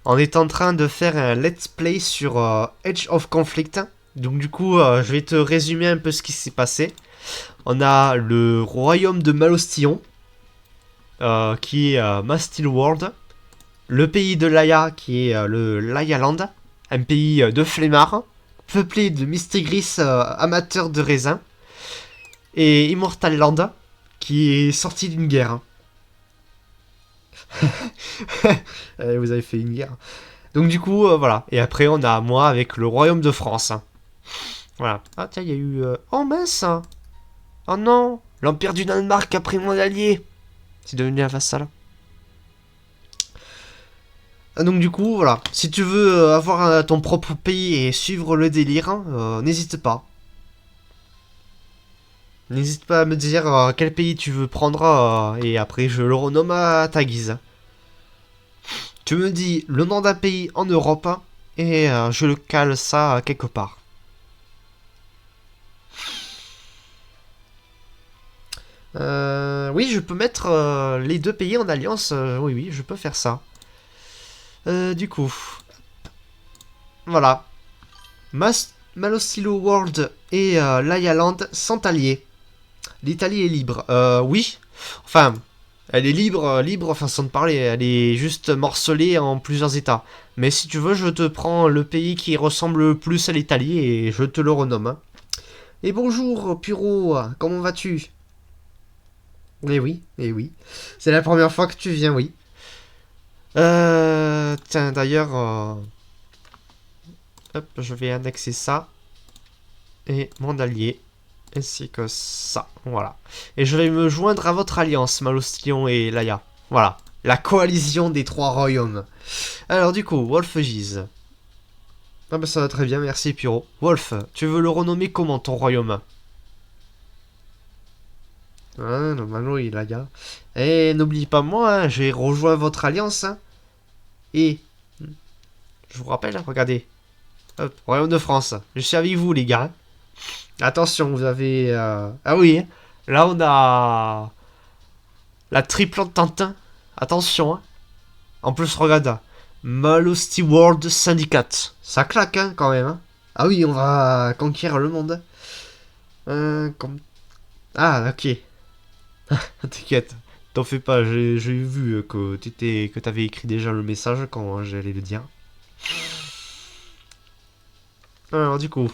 On est en train de faire un let's play sur Edge of Conflict. Donc du coup, je vais te résumer un peu ce qui s'est passé. On a le royaume de Malostillon, qui est Mastil World. Le pays de Laia, qui est le Laia Land. Un pays de flemmards, peuplé de Mistigris amateurs de raisins. Et Immortal Land, qui est sorti d'une guerre. Vous avez fait une guerre. Donc du coup, voilà. Et après, on a moi avec le Royaume de France. Voilà. Ah tiens, il y a eu... Oh mince. Oh non. L'Empire du Danemark a pris mon allié. C'est devenu un vassal. Donc du coup, voilà. Si tu veux avoir ton propre pays et suivre le délire, n'hésite pas. N'hésite pas à me dire quel pays tu veux prendre et après je le renomme à ta guise. Tu me dis le nom d'un pays en Europe et je le cale ça quelque part. Oui, je peux mettre les deux pays en alliance. Oui, oui, je peux faire ça. Du coup, voilà. Malosilo World et Laia Land sont alliés. L'Italie est libre. Oui. Enfin, elle est libre, libre, façon de parler. Elle est juste morcelée en plusieurs états. Mais si tu veux, je te prends le pays qui ressemble le plus à l'Italie et je te le renomme. Hein. Et bonjour, Puro, comment vas-tu? Eh oui, eh oui. C'est la première fois que tu viens, oui. Tiens, d'ailleurs, hop, je vais annexer ça et mon allié. Ainsi que ça, voilà. Et je vais me joindre à votre alliance, Malostillon et Laia. Voilà, la coalition des trois royaumes. Alors du coup, Wolf Giz. Ah bah ça va très bien, merci Pyro. Wolf, tu veux le renommer comment ton royaume? Ah, normalement il Laia. Et n'oublie pas moi, hein, j'ai rejoint votre alliance. Hein, et, je vous rappelle, hein, regardez. Hop, royaume de France. Je suis avec vous les gars. Attention, vous avez... Ah oui, là on a... La triple Tintin. Attention, hein. En plus, regarde. Malosty World Syndicate. Ça claque, hein, quand même. Hein. Ah oui, on va conquérir le monde. Comme... Ah, ok. T'inquiète. T'en fais pas, j'ai vu que t'avais écrit déjà le message quand j'allais le dire. Alors, du coup.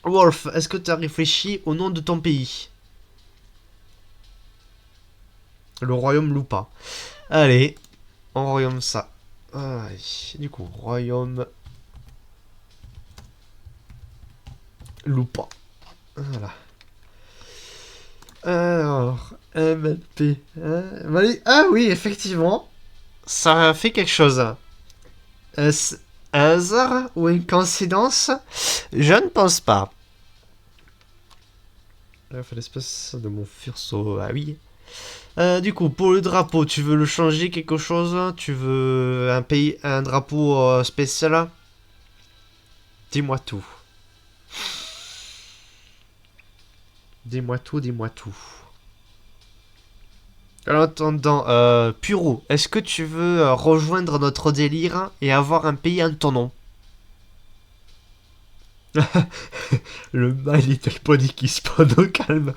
Wolf, est-ce que t'as réfléchi au nom de ton pays? Le royaume Lupa. Allez, on royaume ça. Allez, du coup, royaume Lupa. Voilà. Alors, MLP. Ah oui, effectivement. Ça fait quelque chose. Est-ce un hasard ou une coïncidence? Je ne pense pas. J'ai fait l'espèce de mon furceau. Ah oui. Du coup, pour le drapeau, tu veux le changer quelque chose? Tu veux un pays, un drapeau spécial? Dis-moi tout. Dis-moi tout, dis-moi tout. En attendant, Puro, est-ce que tu veux rejoindre notre délire et avoir un pays en ton nom? Le My Little Pony qui spawn au calme.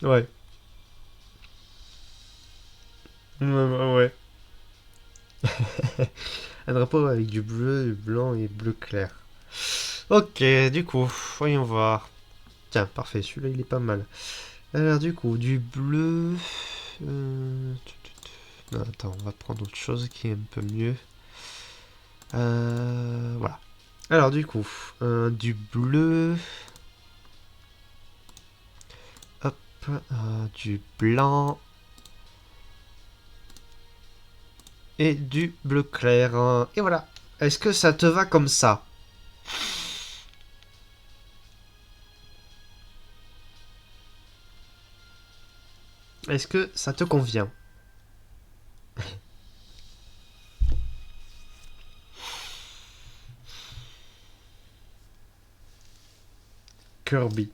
Ouais. Ouais. Un drapeau avec du bleu, du blanc et bleu clair. Ok, du coup, voyons voir. Tiens, parfait, celui-là il est pas mal. Alors du coup, du bleu... Non, attends, on va prendre autre chose qui est un peu mieux. Voilà. Alors du coup, du bleu. Hop, du blanc. Et du bleu clair. Et voilà. Est-ce que ça te va comme ça? Est-ce que ça te convient? Kirby.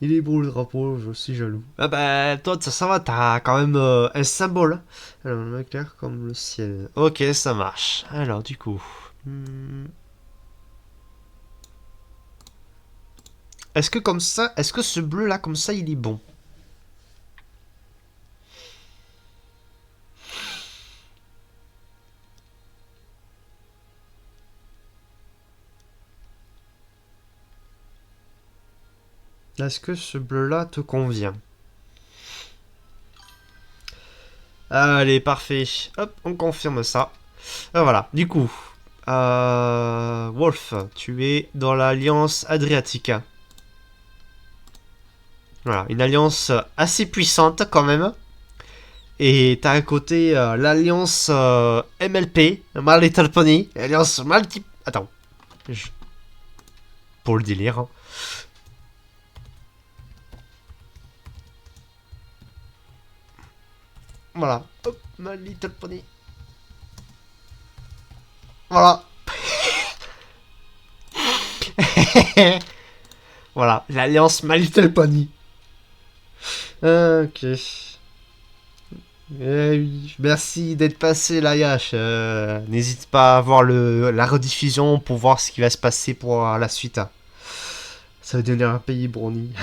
Il est beau le drapeau, je suis jaloux. Ah bah toi ça va, t'as quand même un symbole. Hein. Alors le clair comme le ciel. Ok, ça marche. Alors du coup... Est-ce que comme ça, est-ce que ce bleu là comme ça il est bon? Est-ce que ce bleu là te convient? Allez, parfait. Hop, on confirme ça. Voilà, du coup, Wolf, tu es dans l'Alliance Adriatique. Voilà, une alliance assez puissante quand même. Et t'as à côté l'Alliance MLP, My Little Pony, l'Alliance Multi... Attends, je- pour le délire. Hein. Voilà, hop, My Little Pony. Voilà. Voilà, l'Alliance My Little Pony. Ok. Eh oui, merci d'être passé, Layash. N'hésite pas à voir la rediffusion pour voir ce qui va se passer pour la suite. Ça va devenir un pays brownie.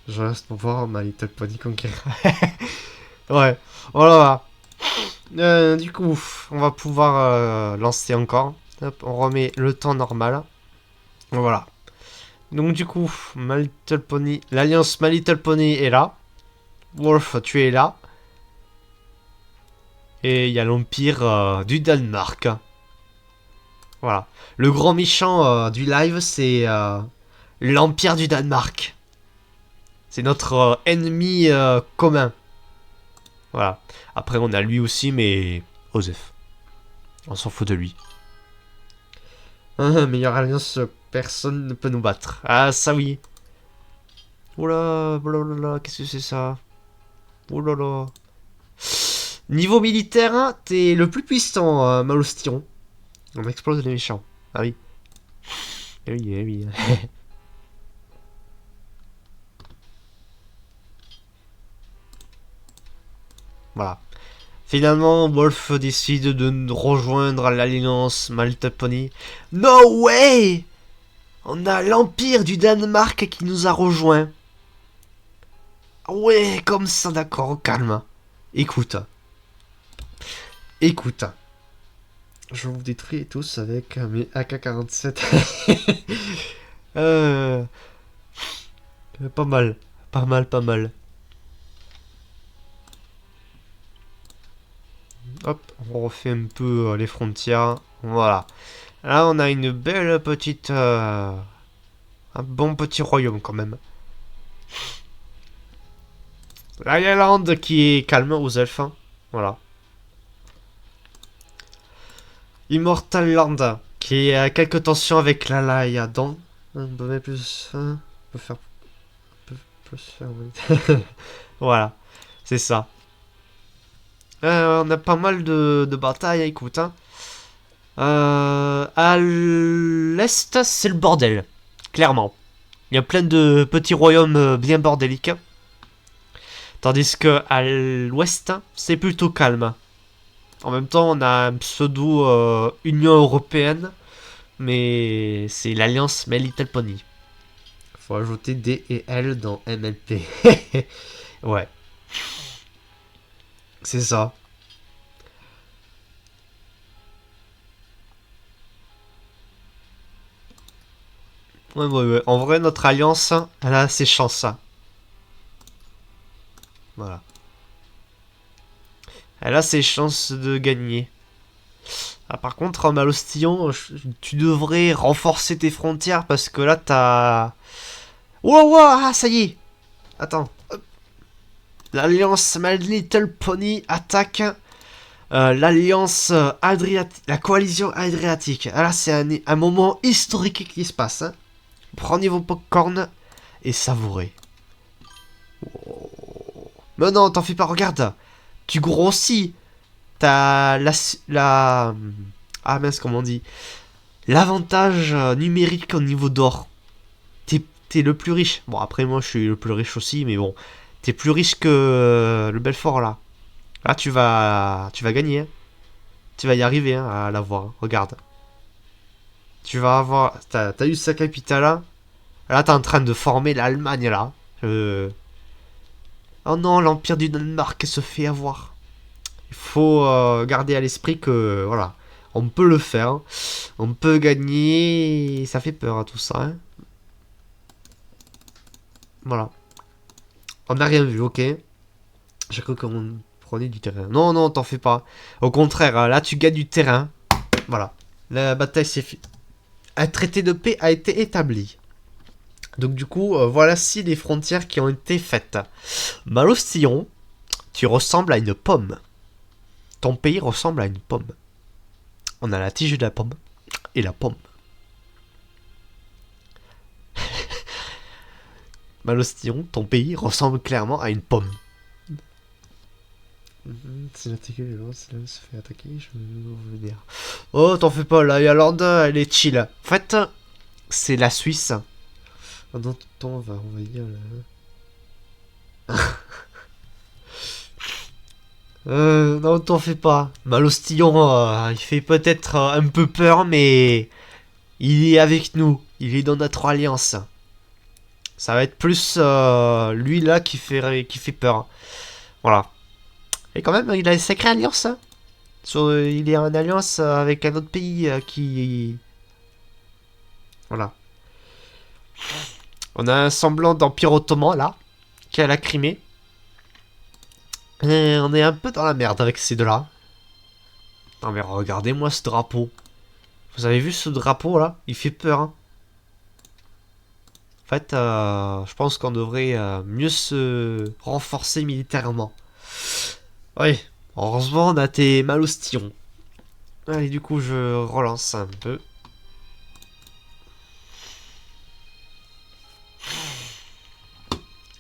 Je reste pour voir My Little Pony conquérir. Ouais, voilà. Du coup, on va pouvoir lancer encore. Hop, on remet le temps normal. Voilà. Donc du coup, My Little Pony, l'alliance My Little Pony est là. Wolf, tu es là. Et il y a l'Empire du Danemark. Voilà. Le grand méchant du live, c'est l'Empire du Danemark. C'est notre ennemi commun. Voilà. Après, on a lui aussi, mais Osef. On s'en fout de lui. Meilleure alliance, personne ne peut nous battre. Ah, ça oui. Oula, blablabla, qu'est-ce que c'est ça? Oulala. Niveau militaire, hein, t'es le plus puissant, Malostillon. On explose les méchants. Ah oui. Eh oui, eh oui. Voilà. Finalement, Wolf décide de rejoindre l'alliance Maltapony. No way! On a l'Empire du Danemark qui nous a rejoints. Ouais, comme ça, d'accord, calme. Écoute. Écoute. Je vous détruis tous avec mes AK-47. euh, pas mal. Pas mal, pas mal. Hop, on refait un peu les frontières. Voilà. Là, on a une belle petite... un bon petit royaume quand même. L'Irlande qui est calme aux elfes. Hein. Voilà. Immortal Land qui a quelques tensions avec la Laïa. Donc, on peut mettre plus... on peut faire... plus faire... voilà. C'est ça. On a pas mal de batailles, écoute. Hein. À l'est, c'est le bordel. Clairement. Il y a plein de petits royaumes bien bordéliques. Tandis que à l'ouest, c'est plutôt calme. En même temps, on a un pseudo Union Européenne, mais c'est l'alliance My Little Pony. Faut ajouter D et L dans MLP. Ouais, c'est ça. Ouais, ouais, ouais. En vrai, notre alliance, elle a ses chances. Voilà. Elle a ses chances de gagner. Ah, par contre, Malostillon, tu devrais renforcer tes frontières parce que là, t'as... Wow, wow, ah, ça y est. Attends. L'Alliance My Little Pony attaque l'Alliance Adriatique, la coalition Adriatique. Ah, là, c'est un moment historique qui se passe. Hein. Prenez vos popcorn et savourez. Oh. Mais non, t'en fais pas, regarde. Tu grossis. T'as la... Ah mince, comment on dit? L'avantage numérique au niveau d'or. T'es le plus riche. Bon, après, moi, je suis le plus riche aussi, mais bon. T'es plus riche que le Belfort, là. Là, tu vas gagner. Hein. Tu vas y arriver hein, à l'avoir. Hein. Regarde. Tu vas avoir... T'as eu sa capitale, là. Là, t'es en train de former l'Allemagne, là. Oh non, l'Empire du Danemark se fait avoir. Il faut garder à l'esprit que, voilà, on peut le faire. Hein. On peut gagner. Ça fait peur à tout ça. Hein. Voilà. On n'a rien vu, ok. J'ai cru qu'on prenait du terrain. Non, non, t'en fais pas. Au contraire, là, tu gagnes du terrain. Voilà. La bataille s'est finie. Un traité de paix a été établi. Donc du coup, voilà si les frontières qui ont été faites. Malostillon, tu ressembles à une pomme. Ton pays ressemble à une pomme. On a la tige de la pomme et la pomme. Malostillon, ton pays ressemble clairement à une pomme. C'est l'attaqué, c'est là où se fait attaquer, je veux revenir. Oh, t'en fais pas, la Irlande, elle est chill. En fait, c'est la Suisse. Dans tout temps, on va dire... non, t'en fais pas. Malostillon, il fait peut-être un peu peur, mais il est avec nous. Il est dans notre alliance. Ça va être plus lui là qui fait peur. Voilà. Et quand même, il a une sacrée alliance. Hein. Il est en alliance avec un autre pays qui... Voilà. On a un semblant d'empire ottoman là, qui a la Crimée. Et on est un peu dans la merde avec ces deux-là. Non mais regardez-moi ce drapeau. Vous avez vu ce drapeau là? Il fait peur. Hein. En fait, je pense qu'on devrait mieux se renforcer militairement. Oui, heureusement on a tes malostillons. Allez, du coup je relance un peu.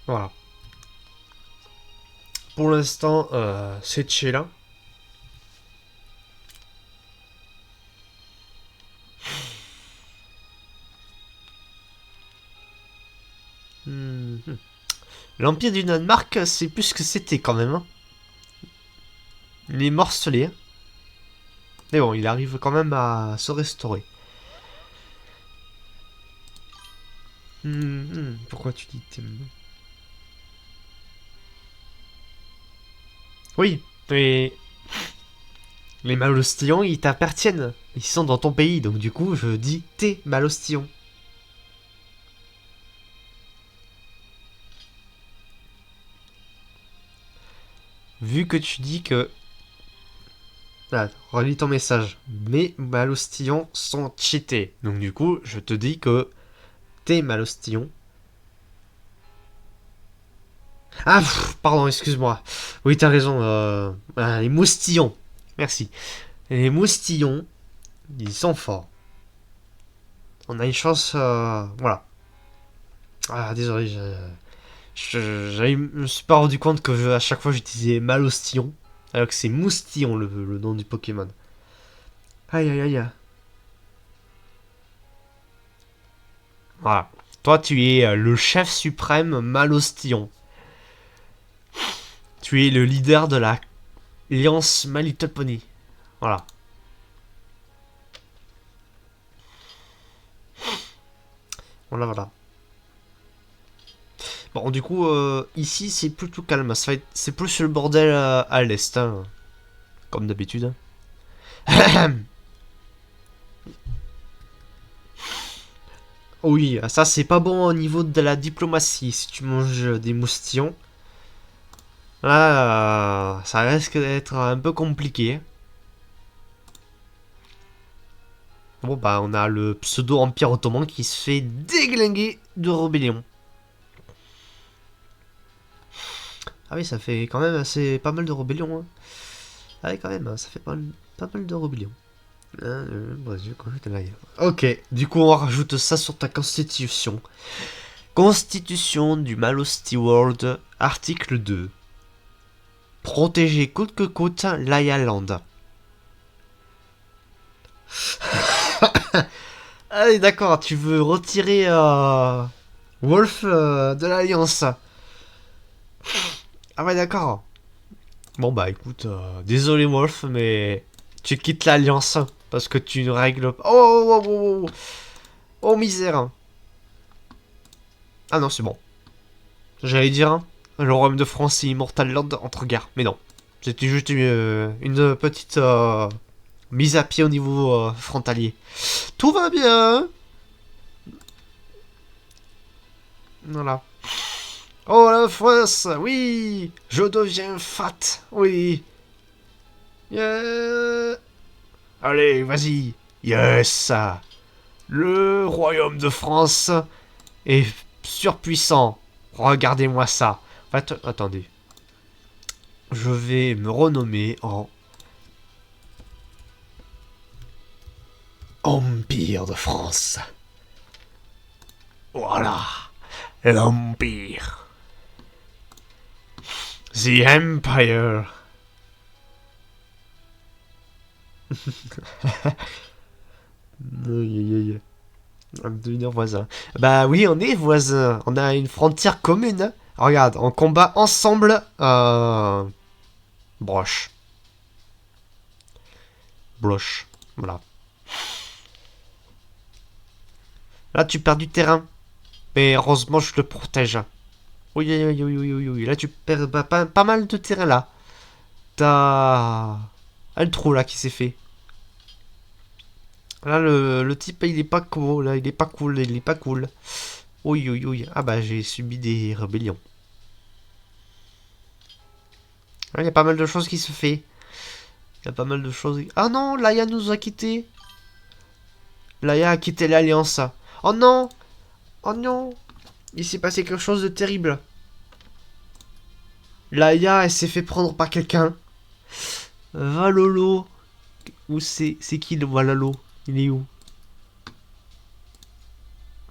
Voilà. Pour l'instant, c'est Tchéla. L'Empire du Danemark, c'est plus ce que c'était quand même. Hein. Il est morcelé. Hein. Mais bon, il arrive quand même à se restaurer. Pourquoi tu dis t'es... Oui, mais... Les malostillons, ils t'appartiennent. Ils sont dans ton pays, donc du coup, je dis t'es malostillon. Vu que tu dis que... Ah, relis ton message. Mes malostillons sont cheatés. Donc du coup, je te dis que t'es malostillon. Ah, pardon, excuse-moi. Oui, t'as raison. Les moustillons. Merci. Les moustillons, ils sont forts. On a une chance... voilà. Ah, désolé, je me suis pas rendu compte que à chaque fois j'utilisais malostillon. Alors que c'est moustillon le nom du Pokémon. Aïe aïe aïe. Voilà. Toi, tu es le chef suprême malostillon. Tu es le leader de la Alliance My Little Pony. Voilà. Voilà, voilà. Bon, du coup, ici, c'est plutôt calme. C'est plus le bordel à l'est, hein. Comme d'habitude. Oui, ça, c'est pas bon au niveau de la diplomatie. Si tu manges des moustillons, là, ça risque d'être un peu compliqué. Bon, bah, on a le pseudo-empire ottoman qui se fait déglinguer de rébellion. Ah oui, ça fait quand même assez pas mal de rébellions. Hein. Ah oui, quand même, ça fait pas mal de rébellions. Ok, du coup, on rajoute ça sur ta constitution. Constitution du Malosti World, article 2. Protéger coûte que coûte l'Ireland. Ah oui, d'accord, tu veux retirer Wolf de l'Alliance. Ah ouais, d'accord. Bon bah écoute, désolé Wolf, mais tu quittes l'Alliance parce que tu ne règles pas. Oh misère. Ah non, c'est bon. J'allais dire, hein, le royaume de France et Immortal Land entre guerres, mais non. C'était juste une petite mise à pied au niveau frontalier. Tout va bien. Voilà. Oh la France, oui. Je deviens fat, oui. Yeah. Allez, vas-y. Yes. Le royaume de France est surpuissant. Regardez-moi ça. Attendez. Je vais me renommer en Empire de France. Voilà. L'Empire. The Empire. Devenir voisin. Bah oui, on est voisins. On a une frontière commune. Regarde, on combat ensemble. Broche. Bloche. Voilà. Là, tu perds du terrain. Mais heureusement, je le protège. Oui, oui, oui, oui, oui, oui. Là, tu perds pas mal de terrain, là. T'as... Ah, le trou, là, qui s'est fait. Là, le type, il est pas cool. Là, il est pas cool. Il est pas cool. Oui, oui, oui. Ah bah, j'ai subi des rébellions. Il y a pas mal de choses qui se fait. Il y a pas mal de choses... Ah non, Laïa nous a quittés. Laïa a quitté l'Alliance. Oh non. Oh non. Il s'est passé quelque chose de terrible. Laïa, elle s'est fait prendre par quelqu'un. Valolo. Où c'est qui le Valolo? Il est où?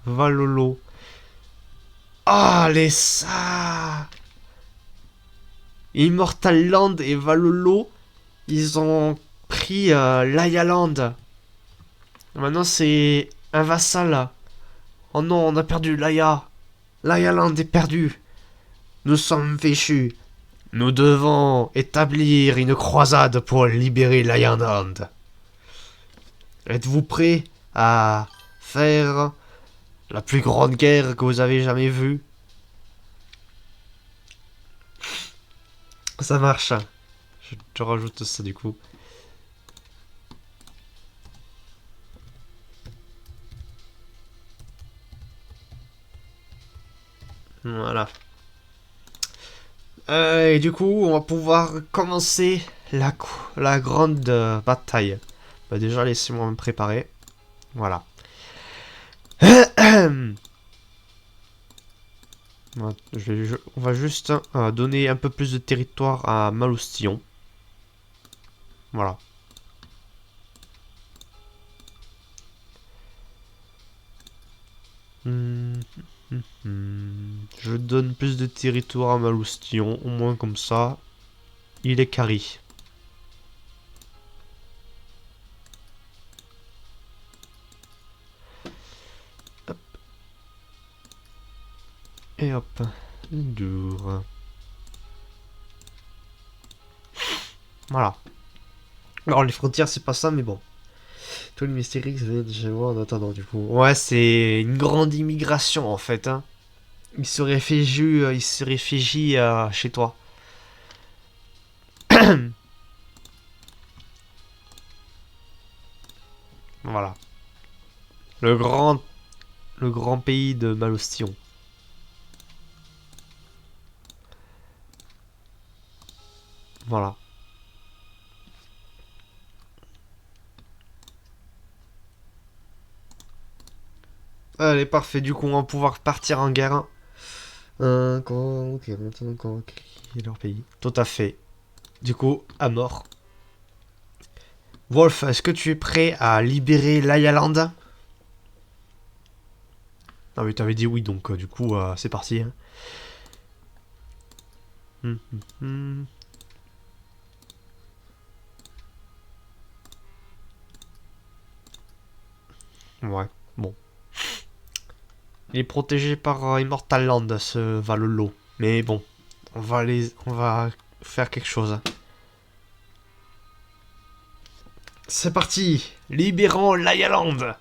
Valolo. Ah, les ça. Immortal Land et Valolo, ils ont pris Laïa Land. Maintenant, c'est un vassal. Oh non, on a perdu Laïa. Laïa Land est perdu. Nous sommes fichus. Nous devons établir une croisade pour libérer Laïa Land. Êtes-vous prêts à faire la plus grande guerre que vous avez jamais vue? Ça marche. Je rajoute ça du coup. Voilà. Et du coup, on va pouvoir commencer la grande bataille. Bah déjà, laissez-moi me préparer. Voilà. On va juste donner un peu plus de territoire à Maloustillon. Voilà. Je donne plus de territoire à Maloustillon, au moins comme ça, il est carré. Hop. Et hop. Dur. Voilà. Alors les frontières c'est pas ça mais bon. Tous les Mystérix venaient de chez moi en attendant du coup. Ouais c'est une grande immigration en fait. Hein. Ils se réfugient chez toi. Voilà. Le grand, le grand pays de Malostillon. Voilà. Allez, parfait. Du coup, on va pouvoir partir en guerre. Conquérir leur pays. Tout à fait. Du coup, à mort. Wolf, est-ce que tu es prêt à libérer l'Ireland? Ah oui, t'avais dit oui, donc du coup, c'est parti. Hein. Hum, hum, hum. Ouais, bon. Il est protégé par Immortal Land, ce Valolo. Mais bon, on va faire quelque chose. C'est parti, libérons l'Ireland.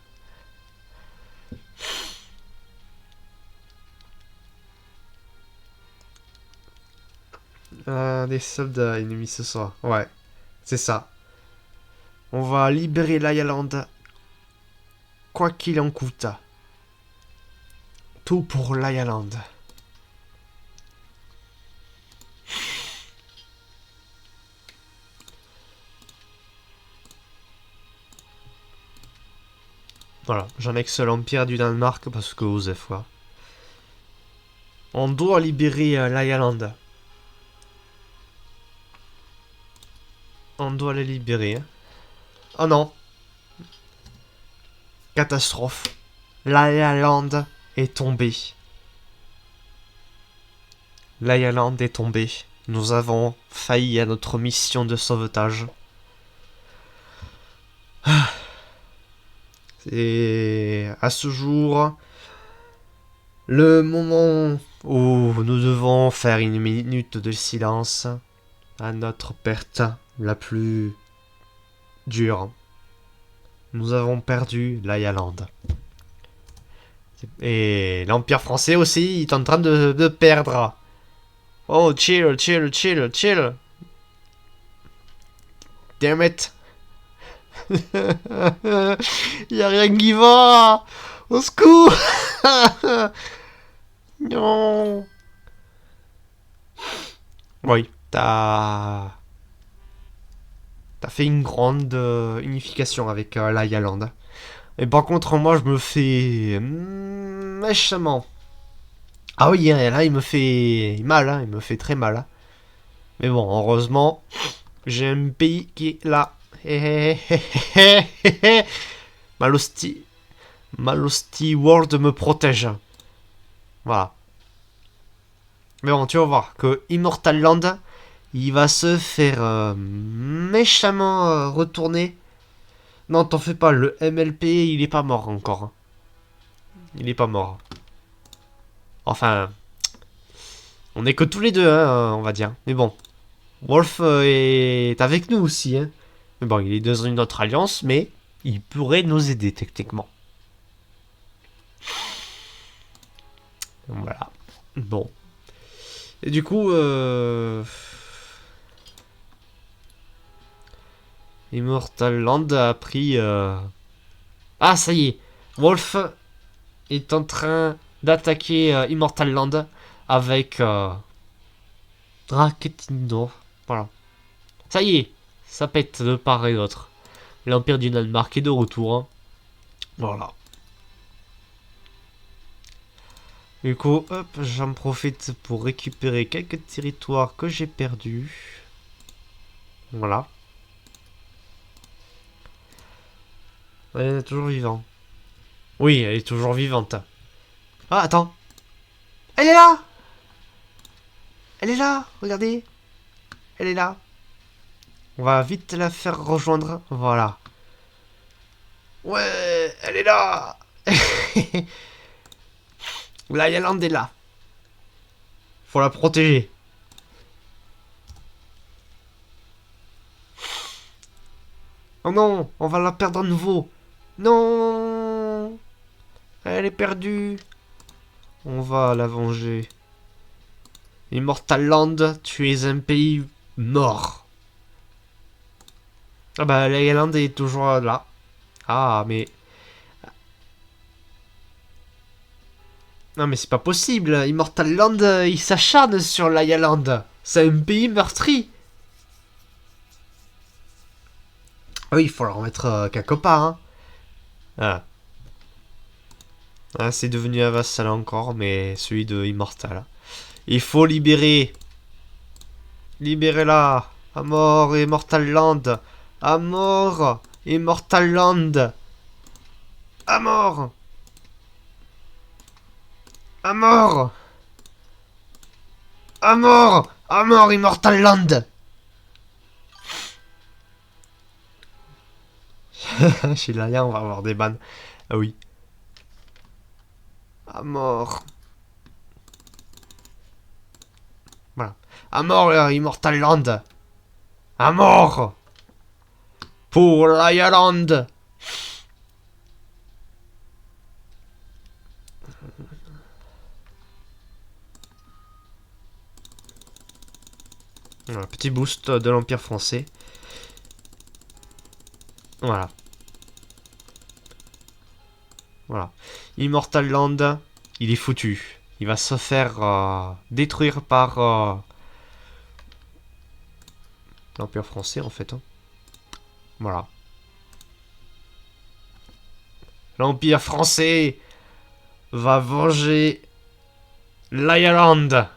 Des soldats ennemis ce soir. Ouais, c'est ça. On va libérer l'Ireland, quoi qu'il en coûte. Tout pour l'Ireland. Voilà, j'annexe l'Empire du Danemark parce que Osef, quoi. On doit libérer l'Ireland. On doit les libérer. Hein. Oh non. Catastrophe. L'Ireland est tombée. L'Ireland est tombée. Nous avons failli à notre mission de sauvetage. Et à ce jour, le moment où nous devons faire une minute de silence à notre perte la plus dure. Nous avons perdu l'Ireland. Et l'Empire français aussi est en train de perdre. Oh, chill, chill, chill, chill. Damn it. Y a rien qui va. Au secours. Non. Oui, t'as fait une grande unification avec l'Ireland. Et par contre, moi, je me fais méchamment. Ah oui, hein, là, il me fait mal, hein, il me fait très mal. Hein. Mais bon, heureusement, j'ai un pays qui est là. Malosti, Malosti World me protège. Voilà. Mais bon, tu vas voir que Immortal Land, il va se faire méchamment retourner. Non, t'en fais pas, le MLP, il est pas mort encore. Hein. Il est pas mort. Enfin, on est que tous les deux, hein, on va dire. Mais bon, Wolf est avec nous aussi. Hein. Mais bon, il est dans une autre alliance, mais il pourrait nous aider techniquement. Voilà. Bon. Et du coup, Immortal Land a pris... Ah, ça y est. Wolf est en train d'attaquer Immortal Land avec Draketindo. Voilà. Ça y est. Ça pète de part et d'autre. L'Empire du Danemark est de retour. Hein. Voilà. Du coup, hop, j'en profite pour récupérer quelques territoires que j'ai perdus. Voilà. Elle est toujours vivante. Oui, elle est toujours vivante. Ah, attends. Elle est là. Elle est là, regardez. Elle est là. On va vite la faire rejoindre. Voilà. Ouais, elle est là. La Yalande est là. Faut la protéger. Oh non, on va la perdre à nouveau. Non. Elle est perdue. On va la venger. Immortal Land, tu es un pays mort. Ah bah, la Yalande est toujours là. Ah, mais... Non mais c'est pas possible, Immortal Land, il s'acharne sur la Yalande. C'est un pays meurtri. Oui, il faut leur mettre quelque part. Hein. Ah. Ah, c'est devenu un vassal encore, mais celui de Immortal. Il faut libérer. Libérez-la. À mort, Immortal Land. À mort, Immortal Land. À mort. À mort. À mort. À mort, Immortal Land. Chez Laia, on va avoir des bannes. Ah oui. À mort. Voilà. À mort, Immortal Land. À mort. Pour Laia Land. Voilà, petit boost de l'Empire français. Voilà. Voilà. Immortal Land, il est foutu. Il va se faire détruire par l'Empire français en fait. Hein. Voilà. L'Empire français va venger l'Ireland.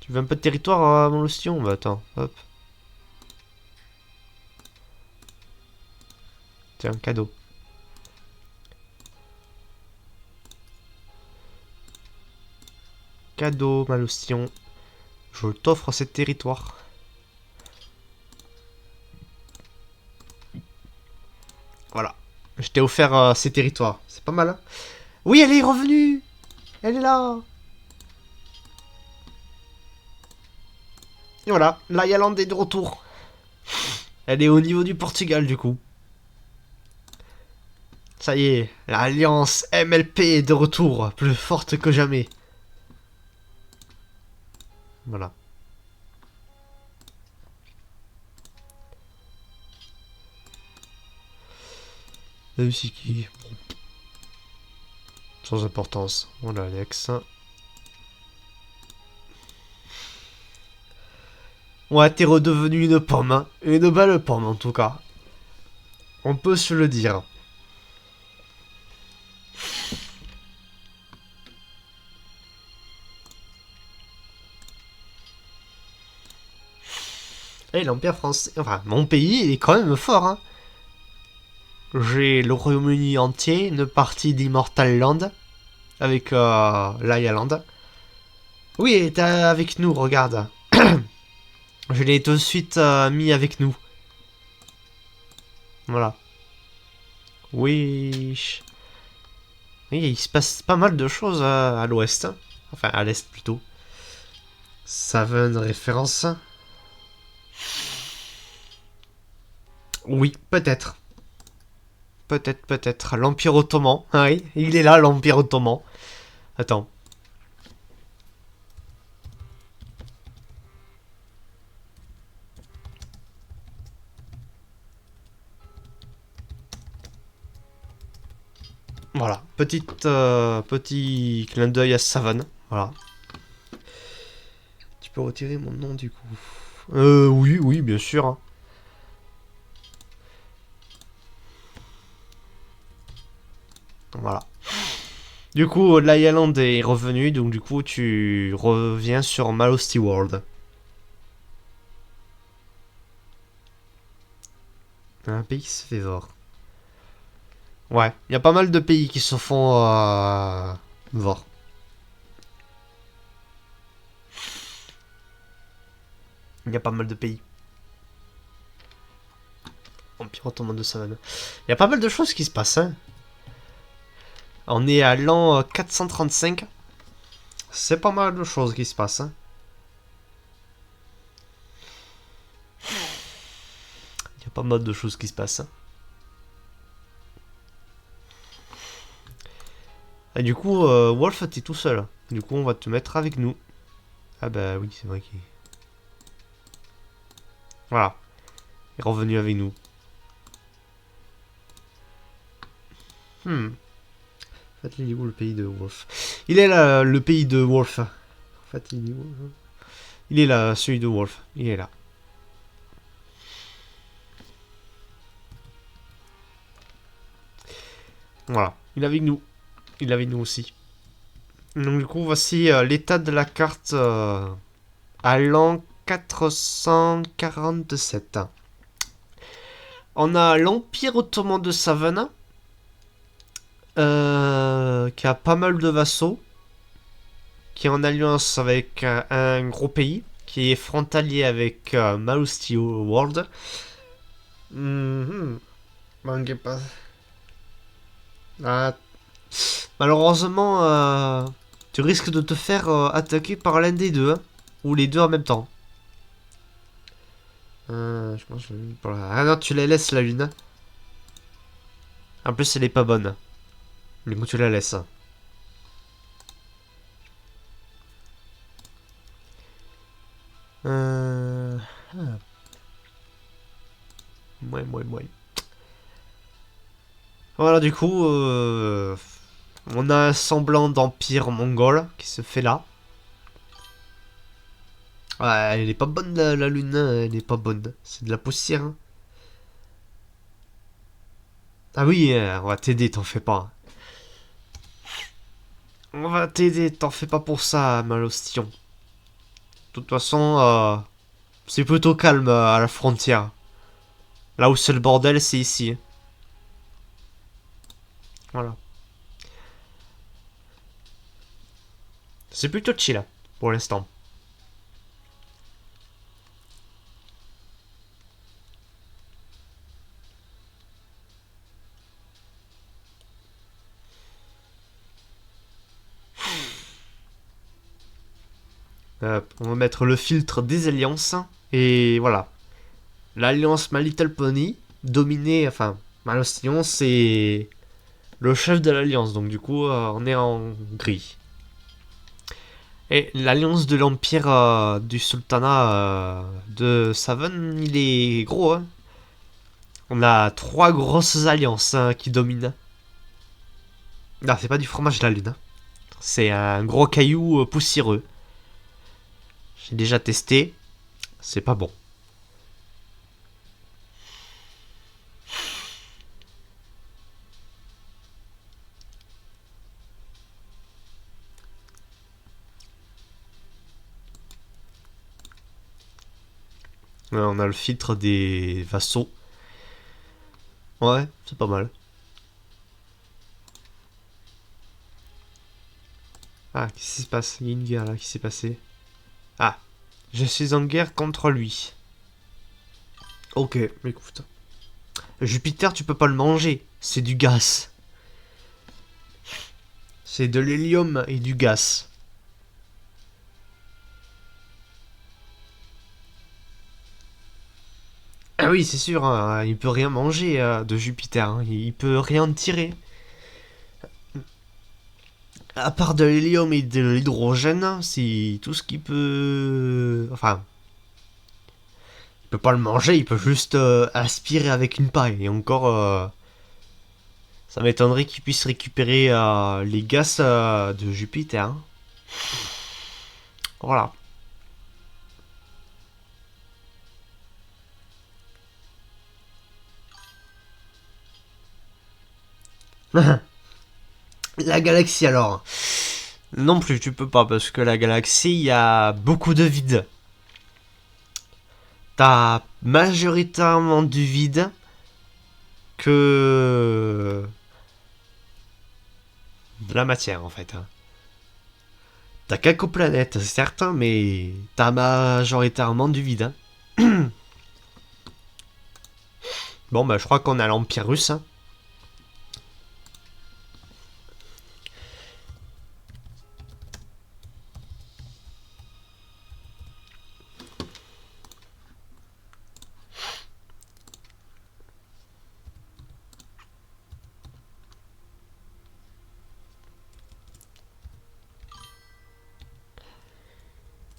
Tu veux un peu de territoire à mon Lustion? Bah attends, hop. C'est un cadeau. Cadeau, Malostion. Je t'offre ces territoires. Voilà. Je t'ai offert ces territoires. C'est pas mal, hein? Oui, elle est revenue. Elle est là. Et voilà, l'Ireland est de retour. Elle est au niveau du Portugal, du coup. Ça y est, l'alliance MLP est de retour, plus forte que jamais. Voilà. Même si qui... Sans importance. Voilà, Alex. Ouais, t'es redevenu une pomme. Hein. Une belle pomme, en tout cas. On peut se le dire. Et l'Empire français... Enfin, mon pays, il est quand même fort, hein. J'ai le Royaume-Uni entier, une partie d'Immortal Land, avec l'Ireland. Oui, t'es avec nous, regarde. Je l'ai tout de suite mis avec nous. Voilà. Oui. Oui, il se passe pas mal de choses à l'ouest. Hein. Enfin, à l'est plutôt. Ça veut une référence. Oui, peut-être. Peut-être, peut-être. L'Empire Ottoman. Ah oui, il est là, l'Empire Ottoman. Attends. Voilà. Petit clin d'œil à Savane. Voilà. Tu peux retirer mon nom du coup. Oui, oui, bien sûr. Hein. Voilà. Du coup, l'Island est revenu, donc du coup, tu reviens sur Malosty World. Un pays qui se fait voir. Ouais, il y a pas mal de pays qui se font voir. Il y a pas mal de pays. Empire ottoman de Savane. Il y a pas mal de choses qui se passent. Hein. On est à l'an 435. C'est pas mal de choses qui se passent. Hein. Il y a pas mal de choses qui se passent. Hein. Et du coup, Wolf, t'es tout seul. Du coup, on va te mettre avec nous. Ah bah oui, c'est vrai qu'il... Voilà. Il est revenu avec nous. Hmm. En fait, il est où le pays de Wolf? Il est là, le pays de Wolf. En fait, il est où? Il est là, celui de Wolf. Il est là. Voilà. Il est avec nous. Il est avec nous aussi. Donc du coup, voici l'état de la carte à l'an 447. On a l'Empire ottoman de Savane, qui a pas mal de vassaux, qui est en alliance avec un gros pays, qui est frontalier avec Malusti World. Ah, malheureusement, tu risques de te faire attaquer par l'un des deux, hein, ou les deux en même temps. Je pense que ah non, tu la laisses la lune. En plus, elle est pas bonne. Du coup, tu la laisses. Euh... ah. Ouais. Voilà, du coup, on a un semblant d'empire mongol qui se fait là. Ouais, elle est pas bonne la lune, hein, elle est pas bonne. C'est de la poussière. Hein. Ah oui, on va t'aider, t'en fais pas. On va t'aider, t'en fais pas pour ça, Malostion. De toute façon, c'est plutôt calme à la frontière. Là où c'est le bordel, c'est ici. Voilà. C'est plutôt chill, pour l'instant. On va mettre le filtre des alliances. Et voilà. L'alliance My Little Pony, dominée, enfin, Malostion, c'est le chef de l'alliance. Donc du coup, on est en gris. Et l'alliance de l'empire du sultanat de Savane, il est gros. Hein. On a trois grosses alliances qui dominent. Non, c'est pas du fromage de la lune. Hein. C'est un gros caillou poussiéreux. J'ai déjà testé. C'est pas bon. On a le filtre des vassaux. Ouais, c'est pas mal. Ah, qu'est-ce qui se passe? Il y a une guerre là qui s'est passée. Ah, je suis en guerre contre lui. Ok, écoute. Jupiter, tu peux pas le manger. C'est du gaz. C'est de l'hélium et du gaz. Ah oui, c'est sûr, hein, il peut rien manger de Jupiter. Hein, il peut rien tirer. À part de l'hélium et de l'hydrogène, c'est tout ce qu'il peut. Enfin, il peut pas le manger, il peut juste aspirer avec une paille. Et encore, ça m'étonnerait qu'il puisse récupérer les gaz de Jupiter. Hein. Voilà. La galaxie alors. Non plus, tu peux pas, parce que la galaxie, il y a beaucoup de vide. T'as majoritairement du vide que de la matière en fait. Hein. T'as quelques planètes, certes, mais t'as majoritairement du vide. Hein. Bon, bah je crois qu'on a l'Empire russe. Hein.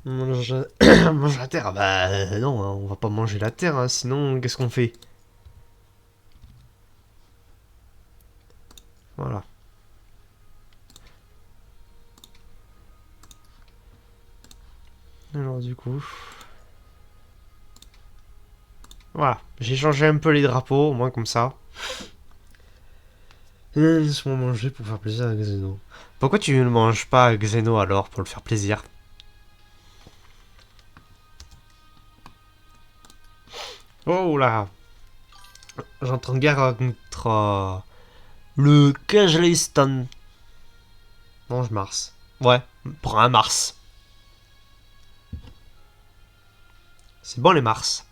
Mange... mange la Terre. Bah non, hein, on va pas manger la Terre, hein, sinon qu'est-ce qu'on fait? Voilà. Alors du coup... Voilà, j'ai changé un peu les drapeaux, au moins comme ça. Laisse-moi manger pour faire plaisir à Xeno. Pourquoi tu ne manges pas Xeno alors pour le faire plaisir? Oh là, j'entends guerre contre le Kyrgyzstan. Mange Mars. Ouais, prends un Mars. C'est bon les Mars.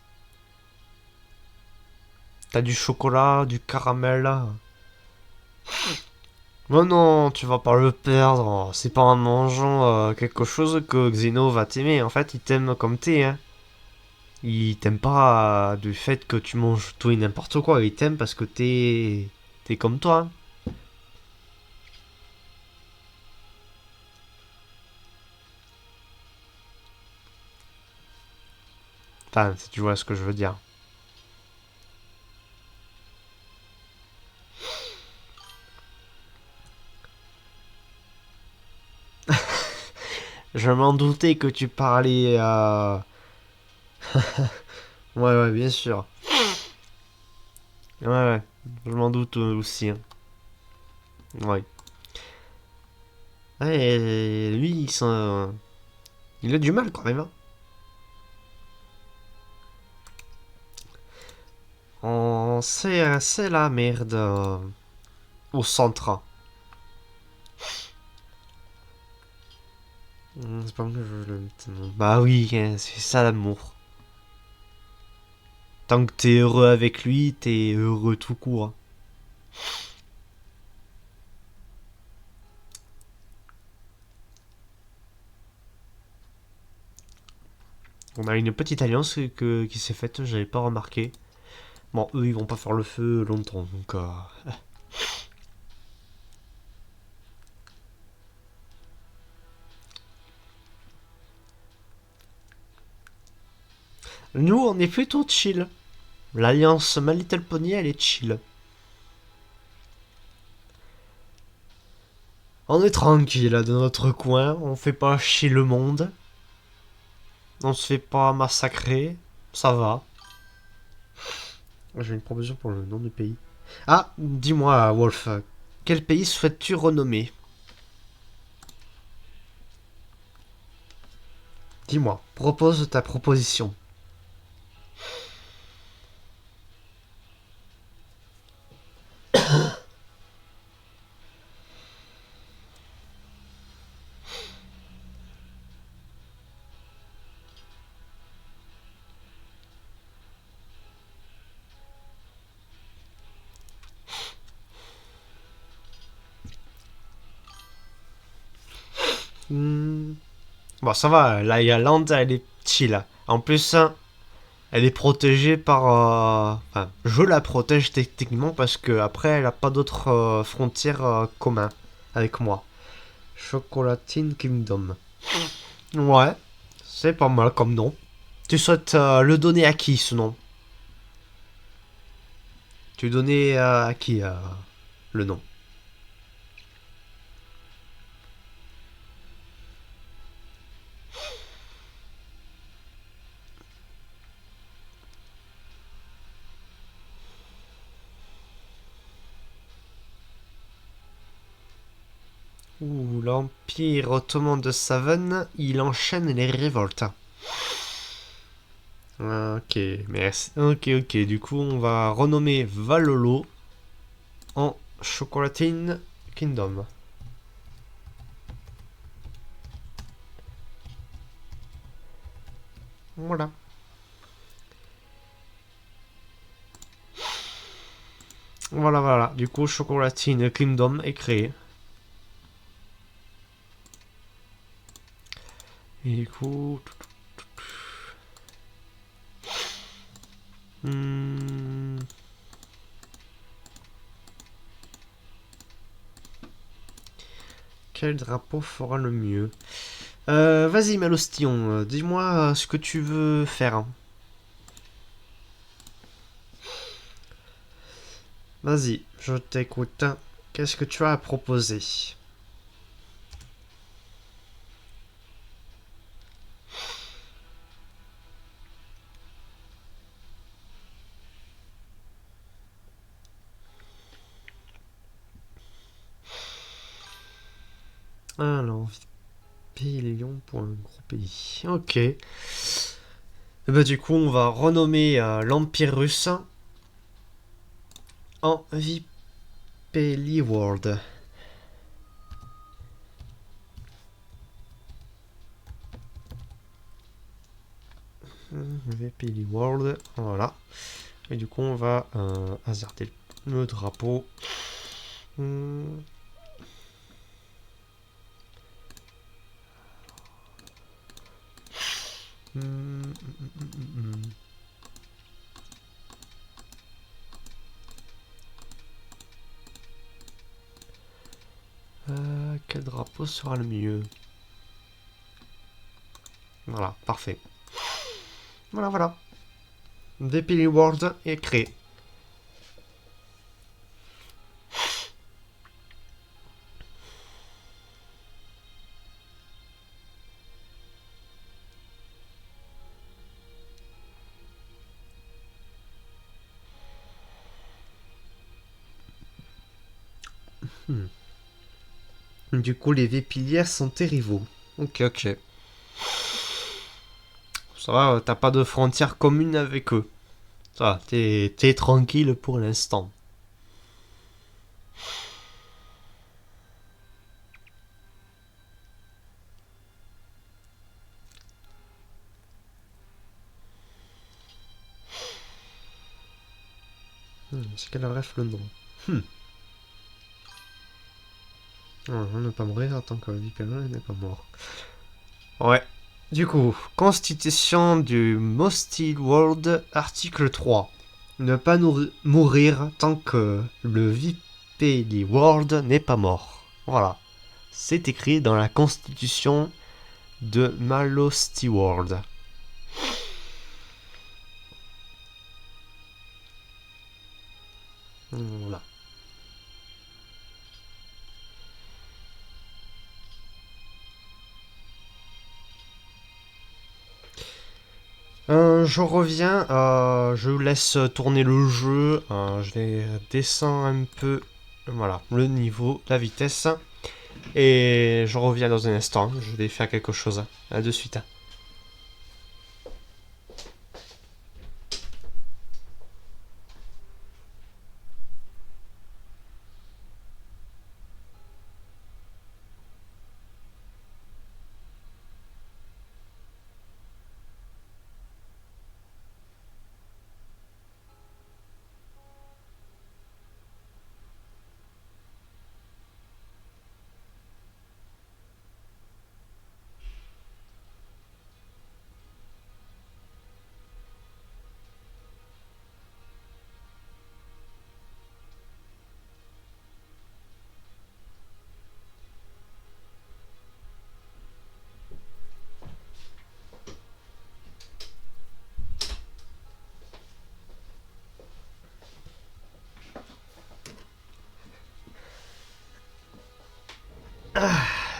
T'as du chocolat, du caramel là. Mais non, tu vas pas le perdre. C'est pas en mangeant quelque chose que Xeno va t'aimer. En fait, il t'aime comme t'es. Hein. Il t'aime pas du fait que tu manges tout et n'importe quoi. Il t'aime parce que t'es comme toi. Enfin, si tu vois ce que je veux dire. Je m'en doutais que tu parlais. Ouais, ouais, bien sûr. Ouais, ouais. Je m'en doute aussi. Hein. Ouais. Ouais, lui, il a du mal quand même. Hein. C'est la merde au centre. C'est pas moi que je le mette. Bah oui, hein, c'est ça l'amour. Tant que t'es heureux avec lui, t'es heureux tout court. On a une petite alliance qui s'est faite, j'avais pas remarqué. Bon, eux, ils vont pas faire le feu longtemps, donc... Nous, on est plutôt chill. L'alliance My Little Pony, elle est chill. On est tranquille de notre coin, on fait pas chier le monde, on se fait pas massacrer, ça va. J'ai une proposition pour le nom du pays. Ah, dis-moi, Wolf, quel pays souhaites-tu renommer? Dis-moi, propose ta proposition. Hmm. Bon, ça va, la Irlande, elle est chill. En plus, elle est protégée par... Enfin, je la protège techniquement parce que après, elle a pas d'autres frontières communes avec moi. Chocolatine Kingdom. Ouais, c'est pas mal comme nom. Tu souhaites le donner à qui ce nom? Tu donnais à qui le nom? Ouh, l'Empire ottoman de Savane, il enchaîne les révoltes. Ok, merci. Ok, ok, du coup on va renommer Valolo en Chocolatine Kingdom. Voilà. Voilà, voilà. Du coup, Chocolatine Kingdom est créé. Et du coup... Hmm, quel drapeau fera le mieux? Vas-y, Malostillon, dis-moi ce que tu veux faire. Vas-y, je t'écoute. Qu'est-ce que tu as à proposer? Alors, pays Lyon pour un gros pays. Ok. Et bah du coup, on va renommer l'Empire russe en Vipeli World. Vipeli World, voilà. Et du coup, on va hasarder le drapeau. Hmm. Hmm. Quel drapeau sera le mieux? Voilà, parfait. Voilà, voilà. Vipeli World est créé. Hmm. Du coup, les Vipilières sont tes rivaux. Ok, ok. Ça va, t'as pas de frontière commune avec eux. Ça va, t'es tranquille pour l'instant. C'est quel ref le nom? Hmm. On ne pas mourir tant que Vipelin n'est pas mort. Ouais. Du coup, Constitution du Mostly World, article 3. Ne pas mourir tant que le Vipeli World n'est pas mort. Voilà. C'est écrit dans la Constitution de Malosti World. Voilà. Je reviens, je laisse tourner le jeu, je vais descendre un peu, voilà, le niveau, la vitesse, et je reviens dans un instant, je vais faire quelque chose, à de suite.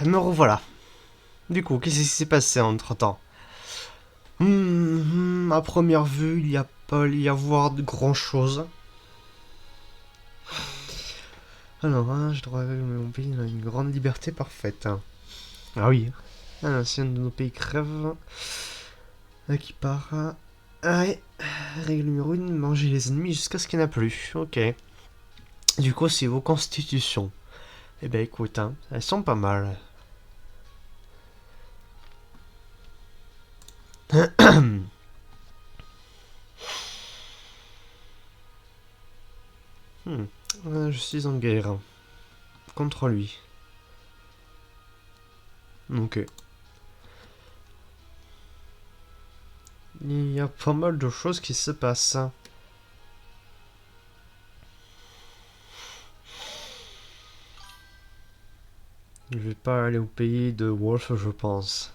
Me revoilà. Du coup, qu'est-ce qui s'est passé entre-temps? À première vue, il n'y a pas y avoir de grand-chose. Alors, je dois mon pays dans une grande liberté parfaite. Ah oui. Ah, l'ancien de nos pays crève. Qui part. Ah ouais. Règle numéro 1, manger les ennemis jusqu'à ce qu'il n'y en a plus. Ok. Du coup, c'est vos constitutions. Eh ben écoute, elles sont pas mal. Hmm. Je suis en guerre. Contre lui. Ok. Il y a pas mal de choses qui se passent. Je vais pas aller au pays de Wolf, je pense.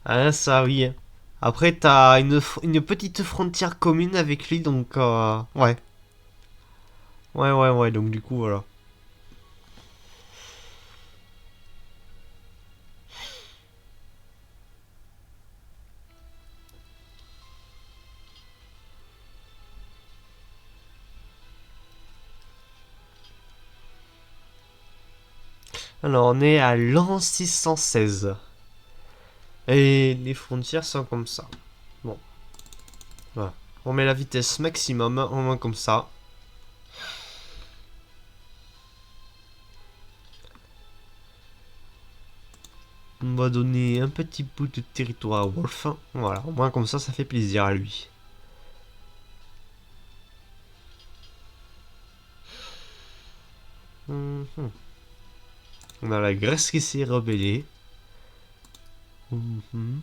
Ah, ça oui. Après, t'as une petite frontière commune avec lui, donc ouais. Ouais, ouais, ouais, donc du coup, voilà. Alors, on est à l'an 616. Et les frontières sont comme ça. Bon, voilà. On met la vitesse maximum, au moins comme ça. On va donner un petit bout de territoire à Wolf. Voilà, au moins comme ça fait plaisir à lui. Mhm. On a la Grèce qui s'est rebellée. Mhm.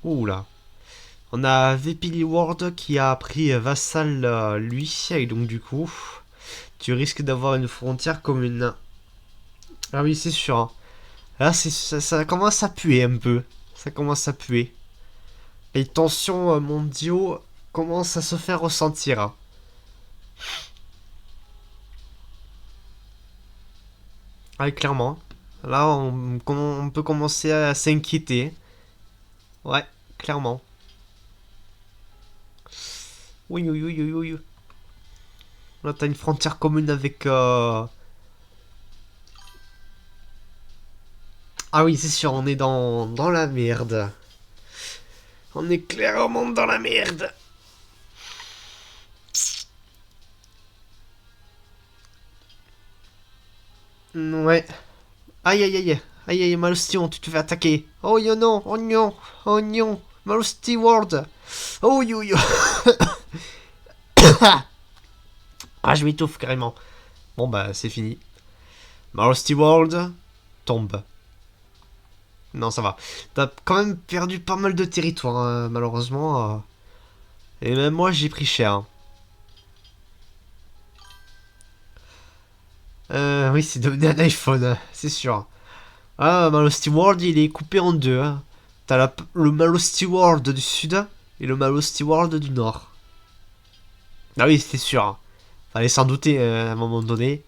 Oula. On a Vepili Ward qui a pris vassal lui, et donc du coup, tu risques d'avoir une frontière commune. Ah oui, c'est sûr, hein. Là, ça commence à puer un peu. Ça commence à puer. Les tensions mondiaux commencent à se faire ressentir, hein. Ah, clairement. Là, on peut commencer à s'inquiéter. Ouais, clairement. Oui, oui, oui, oui, oui. Là, t'as une frontière commune avec... Ah oui, c'est sûr, on est dans la merde. On est clairement dans la merde. Ouais. Aïe, aïe, aïe. Aïe, aïe, Malostion, tu te fais attaquer. Oh, yo, non, oh, non, oh, non. Malosti World. Oh, yo, yo. Ah, je m'étouffe carrément. Bon, bah, c'est fini. Malosti World tombe. Non, ça va. T'as quand même perdu pas mal de territoire, hein, malheureusement. Et même moi, j'ai pris cher, hein. Oui, c'est devenu un iPhone, hein, c'est sûr. Ah, Malosty World, il est coupé en deux, hein. T'as le Malosty World du sud et le Malosty World du nord. Ah oui, c'était sûr, hein. Fallait s'en douter à un moment donné.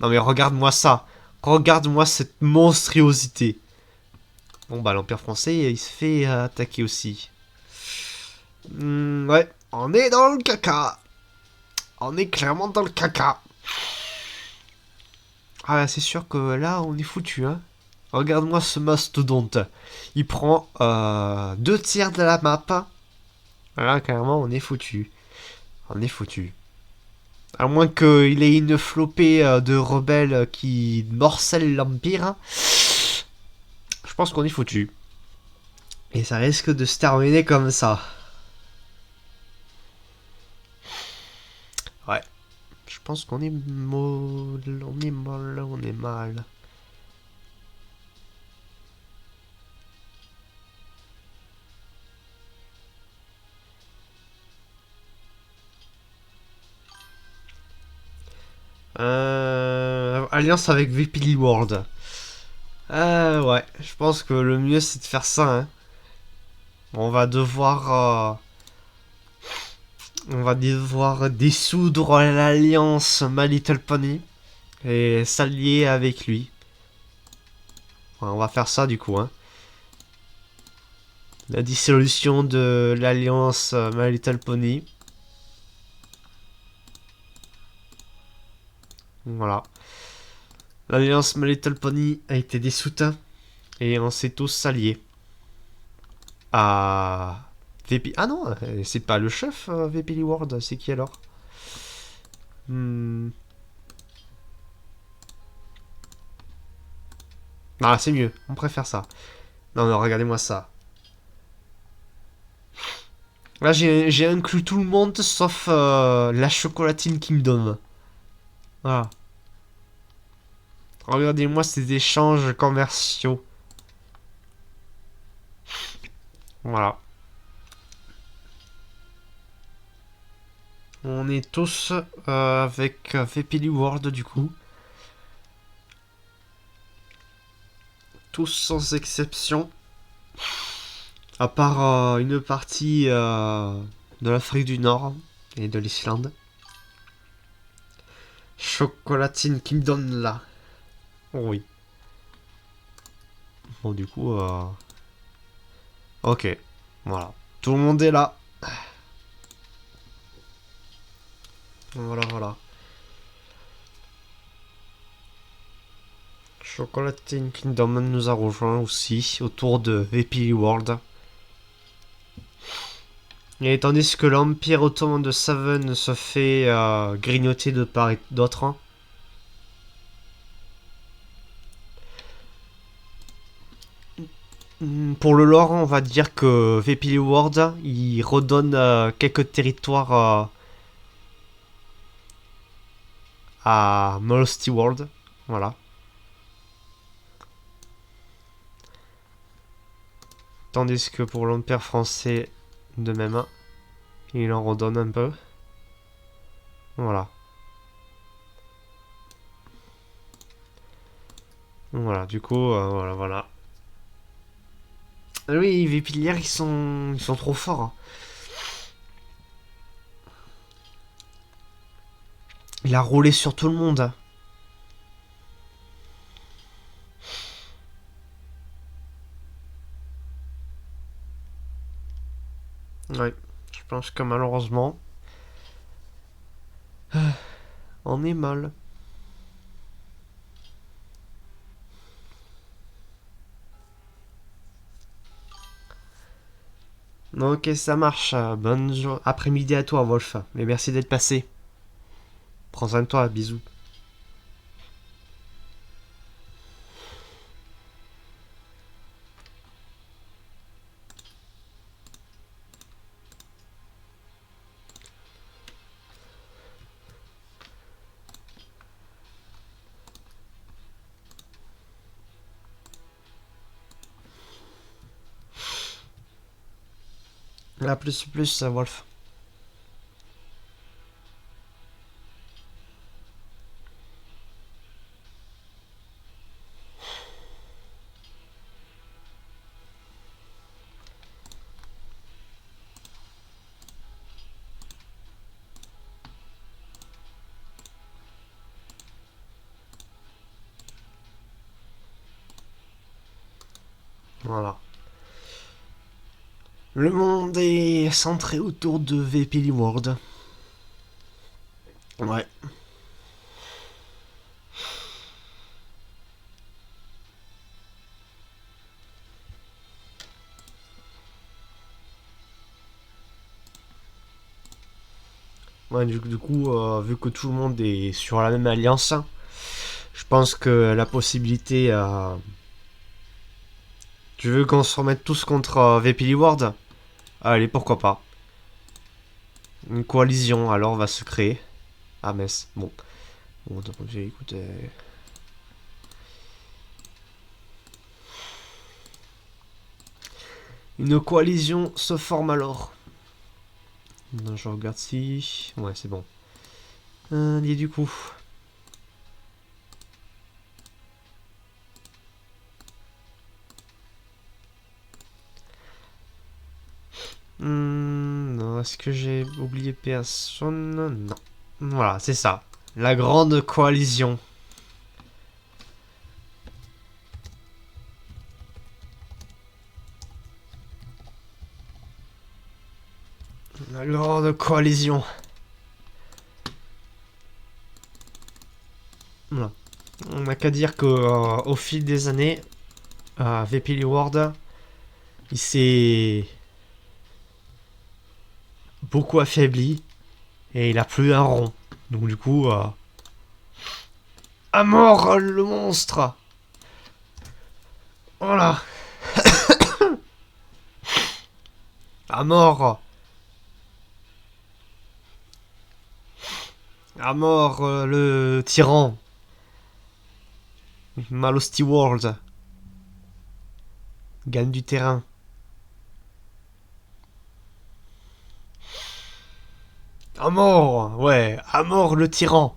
Non mais regarde-moi ça. Regarde-moi cette monstruosité. Bon bah l'Empire français, il se fait attaquer aussi. Ouais, on est dans le caca. On est clairement dans le caca. Ah c'est sûr que là, on est foutu, hein. Regarde-moi ce mastodonte. Il prend 2 tiers de la map. Là, carrément, on est foutu. On est foutu. À moins qu'il ait une flopée de rebelles qui morcellent l'Empire, je pense qu'on est foutu. Et ça risque de se terminer comme ça. Ouais. Je pense qu'on est molle, on est mal, on est mal. Alliance avec VP World. Ouais, je pense que le mieux c'est de faire ça, hein. On va devoir... on va devoir dissoudre l'alliance My Little Pony et s'allier avec lui. Ouais, on va faire ça du coup, hein. La dissolution de l'alliance My Little Pony. Voilà. L'alliance My Little Pony a été dissoute et on s'est tous alliés à VP. Ah non, c'est pas le chef VP Ward, c'est qui alors? Hmm. Ah, c'est mieux, on préfère ça. Non, non, regardez-moi ça. Là, j'ai inclus tout le monde sauf la Chocolatine Kingdom. Voilà. Regardez-moi ces échanges commerciaux. Voilà. On est tous avec VP World du coup. Tous sans exception. À part une partie de l'Afrique du Nord et de l'Islande. Chocolatine qui me donne là. Oh oui. Bon, du coup, ok. Voilà. Tout le monde est là. Voilà, voilà. Chocolatine Kingdom nous a rejoint aussi autour de Vepili World. Et tandis que l'Empire Ottoman de Saven se fait grignoter de part et d'autre, hein. Pour le lore, on va dire que Vepili World, il redonne quelques territoires à Molosty World. Voilà. Tandis que pour l'Empire français, de même, il en redonne un peu. Voilà. Voilà, du coup, voilà, voilà. Oui, les Vépilières, ils sont trop forts, hein. Il a roulé sur tout le monde, hein. Ouais, je pense que malheureusement, on est mal. Ok, ça marche. Bonne après-midi à toi, Wolf. Mais merci d'être passé. Prends soin de toi, bisous. À plus, Wolf. Voilà. Le monde est centré autour de VP World. Ouais. Ouais, du coup, vu que tout le monde est sur la même alliance, je pense que la possibilité. Tu veux qu'on se remette tous contre VP World? Allez, pourquoi pas. Une coalition alors va se créer à Metz. Bon. Bon, donc, écoute. Une coalition se forme alors. Non, je regarde si. Ouais, c'est bon. Et du coup. Non, est-ce que j'ai oublié personne? Non. Voilà, c'est ça. La grande coalition. La grande coalition. Voilà. On n'a qu'à dire que au fil des années, VP World, il s'est beaucoup affaibli et il a plus un rond. Donc du coup, à mort le monstre. Voilà, à mort, à mort le tyran. Malosty World gagne du terrain. À mort, ouais, à mort le tyran.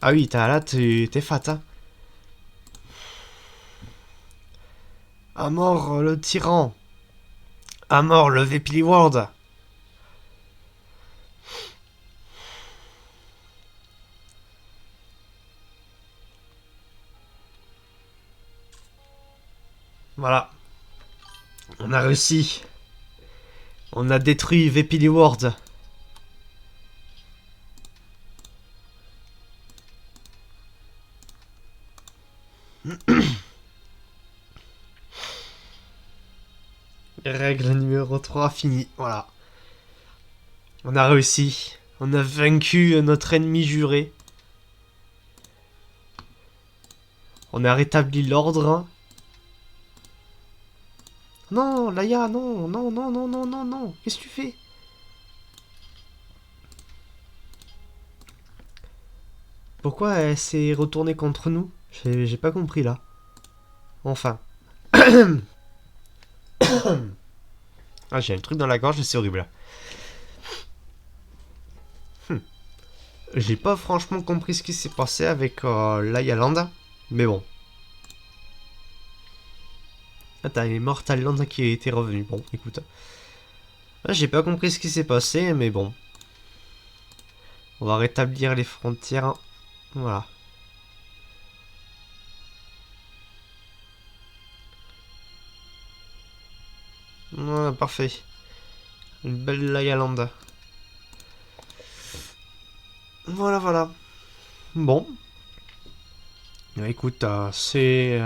Ah oui, là, t'es fat, hein. À mort le tyran. À mort le VP World. Voilà. On a réussi. On a détruit Vepili World. Règle numéro 3 finie. Voilà. On a réussi. On a vaincu notre ennemi juré. On a rétabli l'ordre. Non, Laïa, non, non, non, non, non, non, non. Qu'est-ce que tu fais? Pourquoi elle s'est retournée contre nous? J'ai pas compris là. Enfin. Ah, j'ai un truc dans la gorge, c'est horrible là. J'ai pas franchement compris ce qui s'est passé avec Laïa Land. Mais bon. Ah, t'as Immortal Land qui était revenu. Bon, écoute. Ah, j'ai pas compris ce qui s'est passé, mais bon. On va rétablir les frontières. Voilà. Voilà, parfait. Une belle Laïa Land. Voilà, voilà. Bon. Écoute, c'est...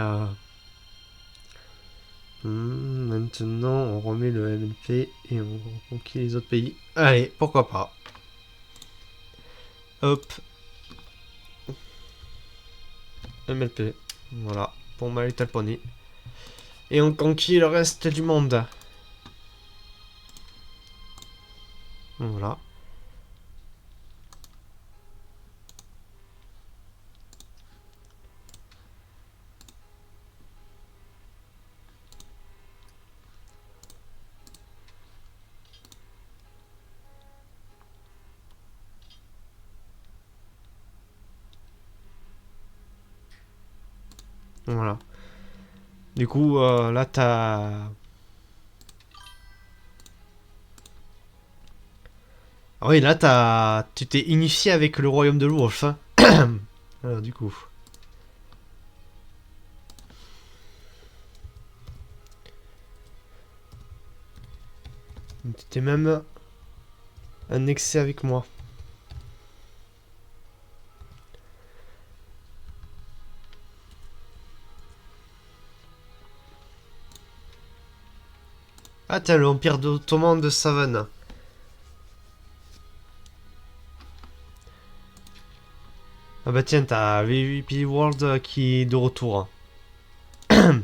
maintenant, on remet le MLP et on reconquit les autres pays. Allez, pourquoi pas. Hop. MLP. Voilà. Pour My Little Pony. Et on conquit le reste du monde. Voilà. Voilà. Du coup, là, t'as... Ah oui, là, t'as... Tu t'es unifié avec le royaume de l'Ourf. Hein. Alors, du coup... Tu t'es même annexé avec moi. Ah, t'as l'Empire ottoman de Savane. Ah bah tiens, t'as VVP World qui est de retour. Hmm.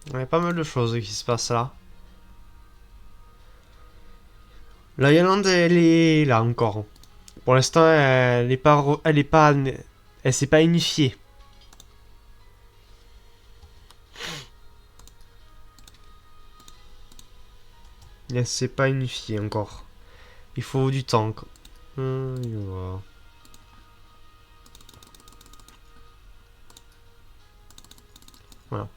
Il y a pas mal de choses qui se passent là. La Yolande, elle est là encore. Pour l'instant, elle est pas, elle est pas, elle s'est pas unifiée. Elle s'est pas unifiée encore. Il faut du temps. Voilà. Voilà.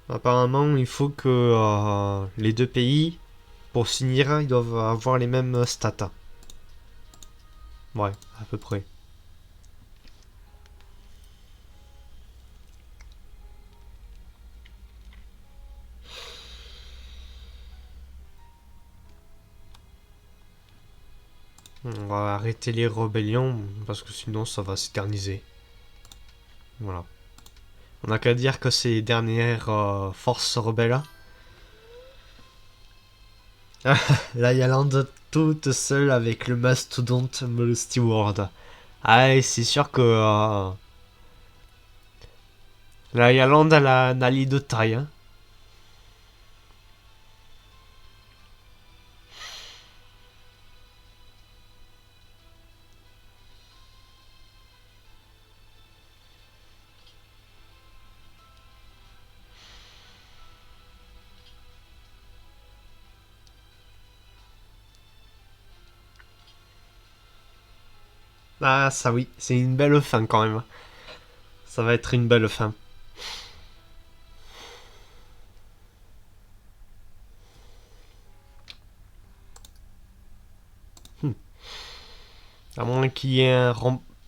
Apparemment, il faut que les deux pays, pour s'unir, ils doivent avoir les mêmes stats. Ouais, à peu près. On va arrêter les rébellions parce que sinon ça va s'éterniser. Voilà. On n'a qu'à dire que c'est les dernières forces rebelles. La Yalande toute seule avec le mastodonte Mollusty World. Ah, et c'est sûr que la Yalande elle a un allié de taille. Hein. Ah, ça oui, c'est une belle fin quand même. Ça va être une belle fin. À moins qu'il y ait un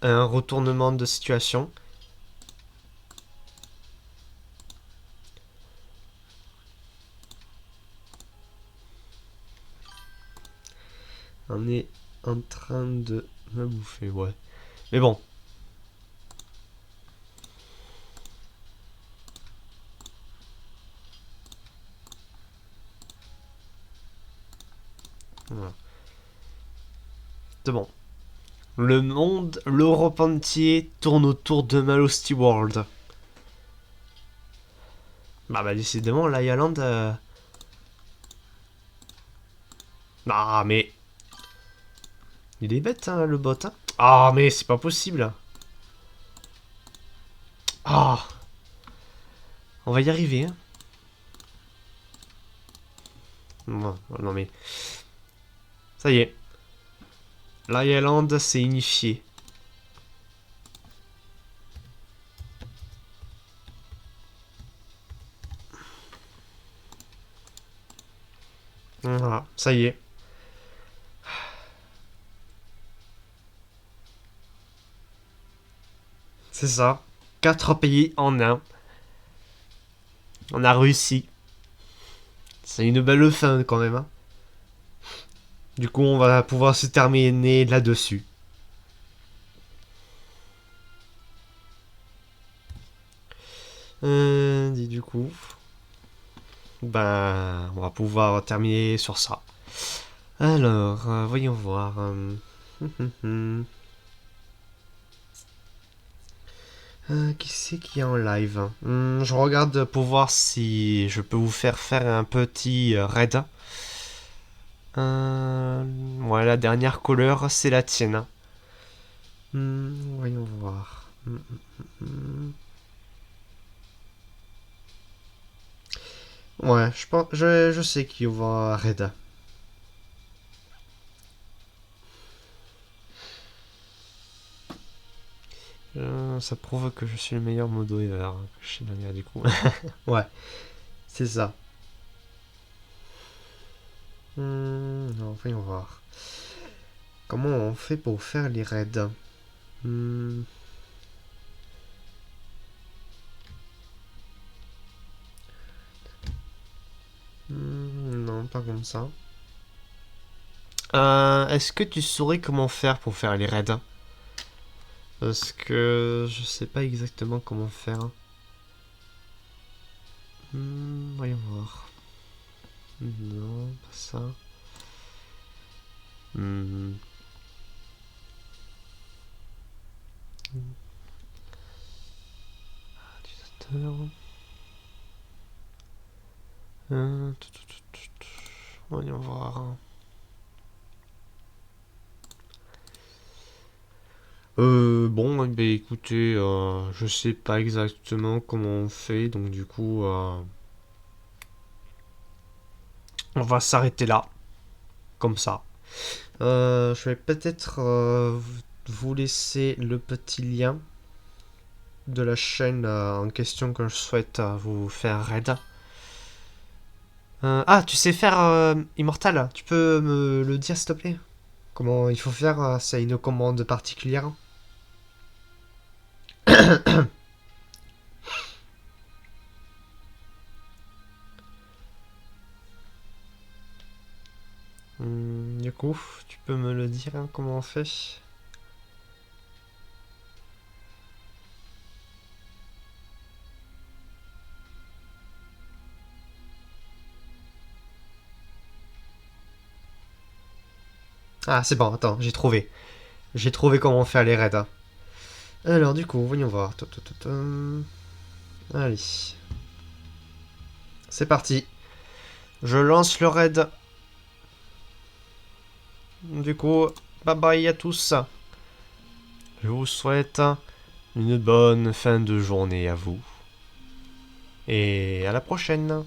un retournement de situation. On est en train de me bouffer, ouais. Mais bon. Voilà. C'est bon. Le monde, l'Europe entier tourne autour de Malosty World. Bah décidément, la Yaland... Ah mais... Il est bête hein, le bot. Hein. Ah mais c'est pas possible. Ah. On va y arriver. Hein. Non mais... Ça y est. La Yaland s'est unifiée. Voilà, ça y est. C'est ça. 4 pays en un. On a réussi. C'est une belle fin quand même. Hein. Du coup, on va pouvoir se terminer là-dessus. Dit du coup. Ben, on va pouvoir terminer sur ça. Alors, voyons voir. Qui c'est qui est en live? Je regarde pour voir si je peux vous faire un petit raid. Ouais, la dernière couleur, c'est la tienne. Voyons voir. Ouais, je pense, je sais qui va raid. Ça prouve que je suis le meilleur modo ever chez Dania du coup. Ouais, c'est ça. Non, voyons voir. Comment on fait pour faire les raids? Non, pas comme ça. Est-ce que tu saurais comment faire pour faire les raids? Parce que je sais pas exactement comment faire. Voyons voir. Non, pas ça. Utilisateur. Voyons voir. Bon, bah écoutez, je sais pas exactement comment on fait, donc du coup, on va s'arrêter là, comme ça. Je vais peut-être vous laisser le petit lien de la chaîne en question que je souhaite vous faire raid. Ah, tu sais faire Immortal? Tu peux me le dire s'il te plaît? Comment il faut faire? C'est une commande particulière? Du coup, tu peux me le dire hein, comment on fait? Ah, c'est bon, attends, j'ai trouvé. J'ai trouvé comment faire les raids. Hein. Alors, du coup, voyons voir. Allez. C'est parti. Je lance le raid. Du coup, bye bye à tous. Je vous souhaite une bonne fin de journée à vous. Et à la prochaine.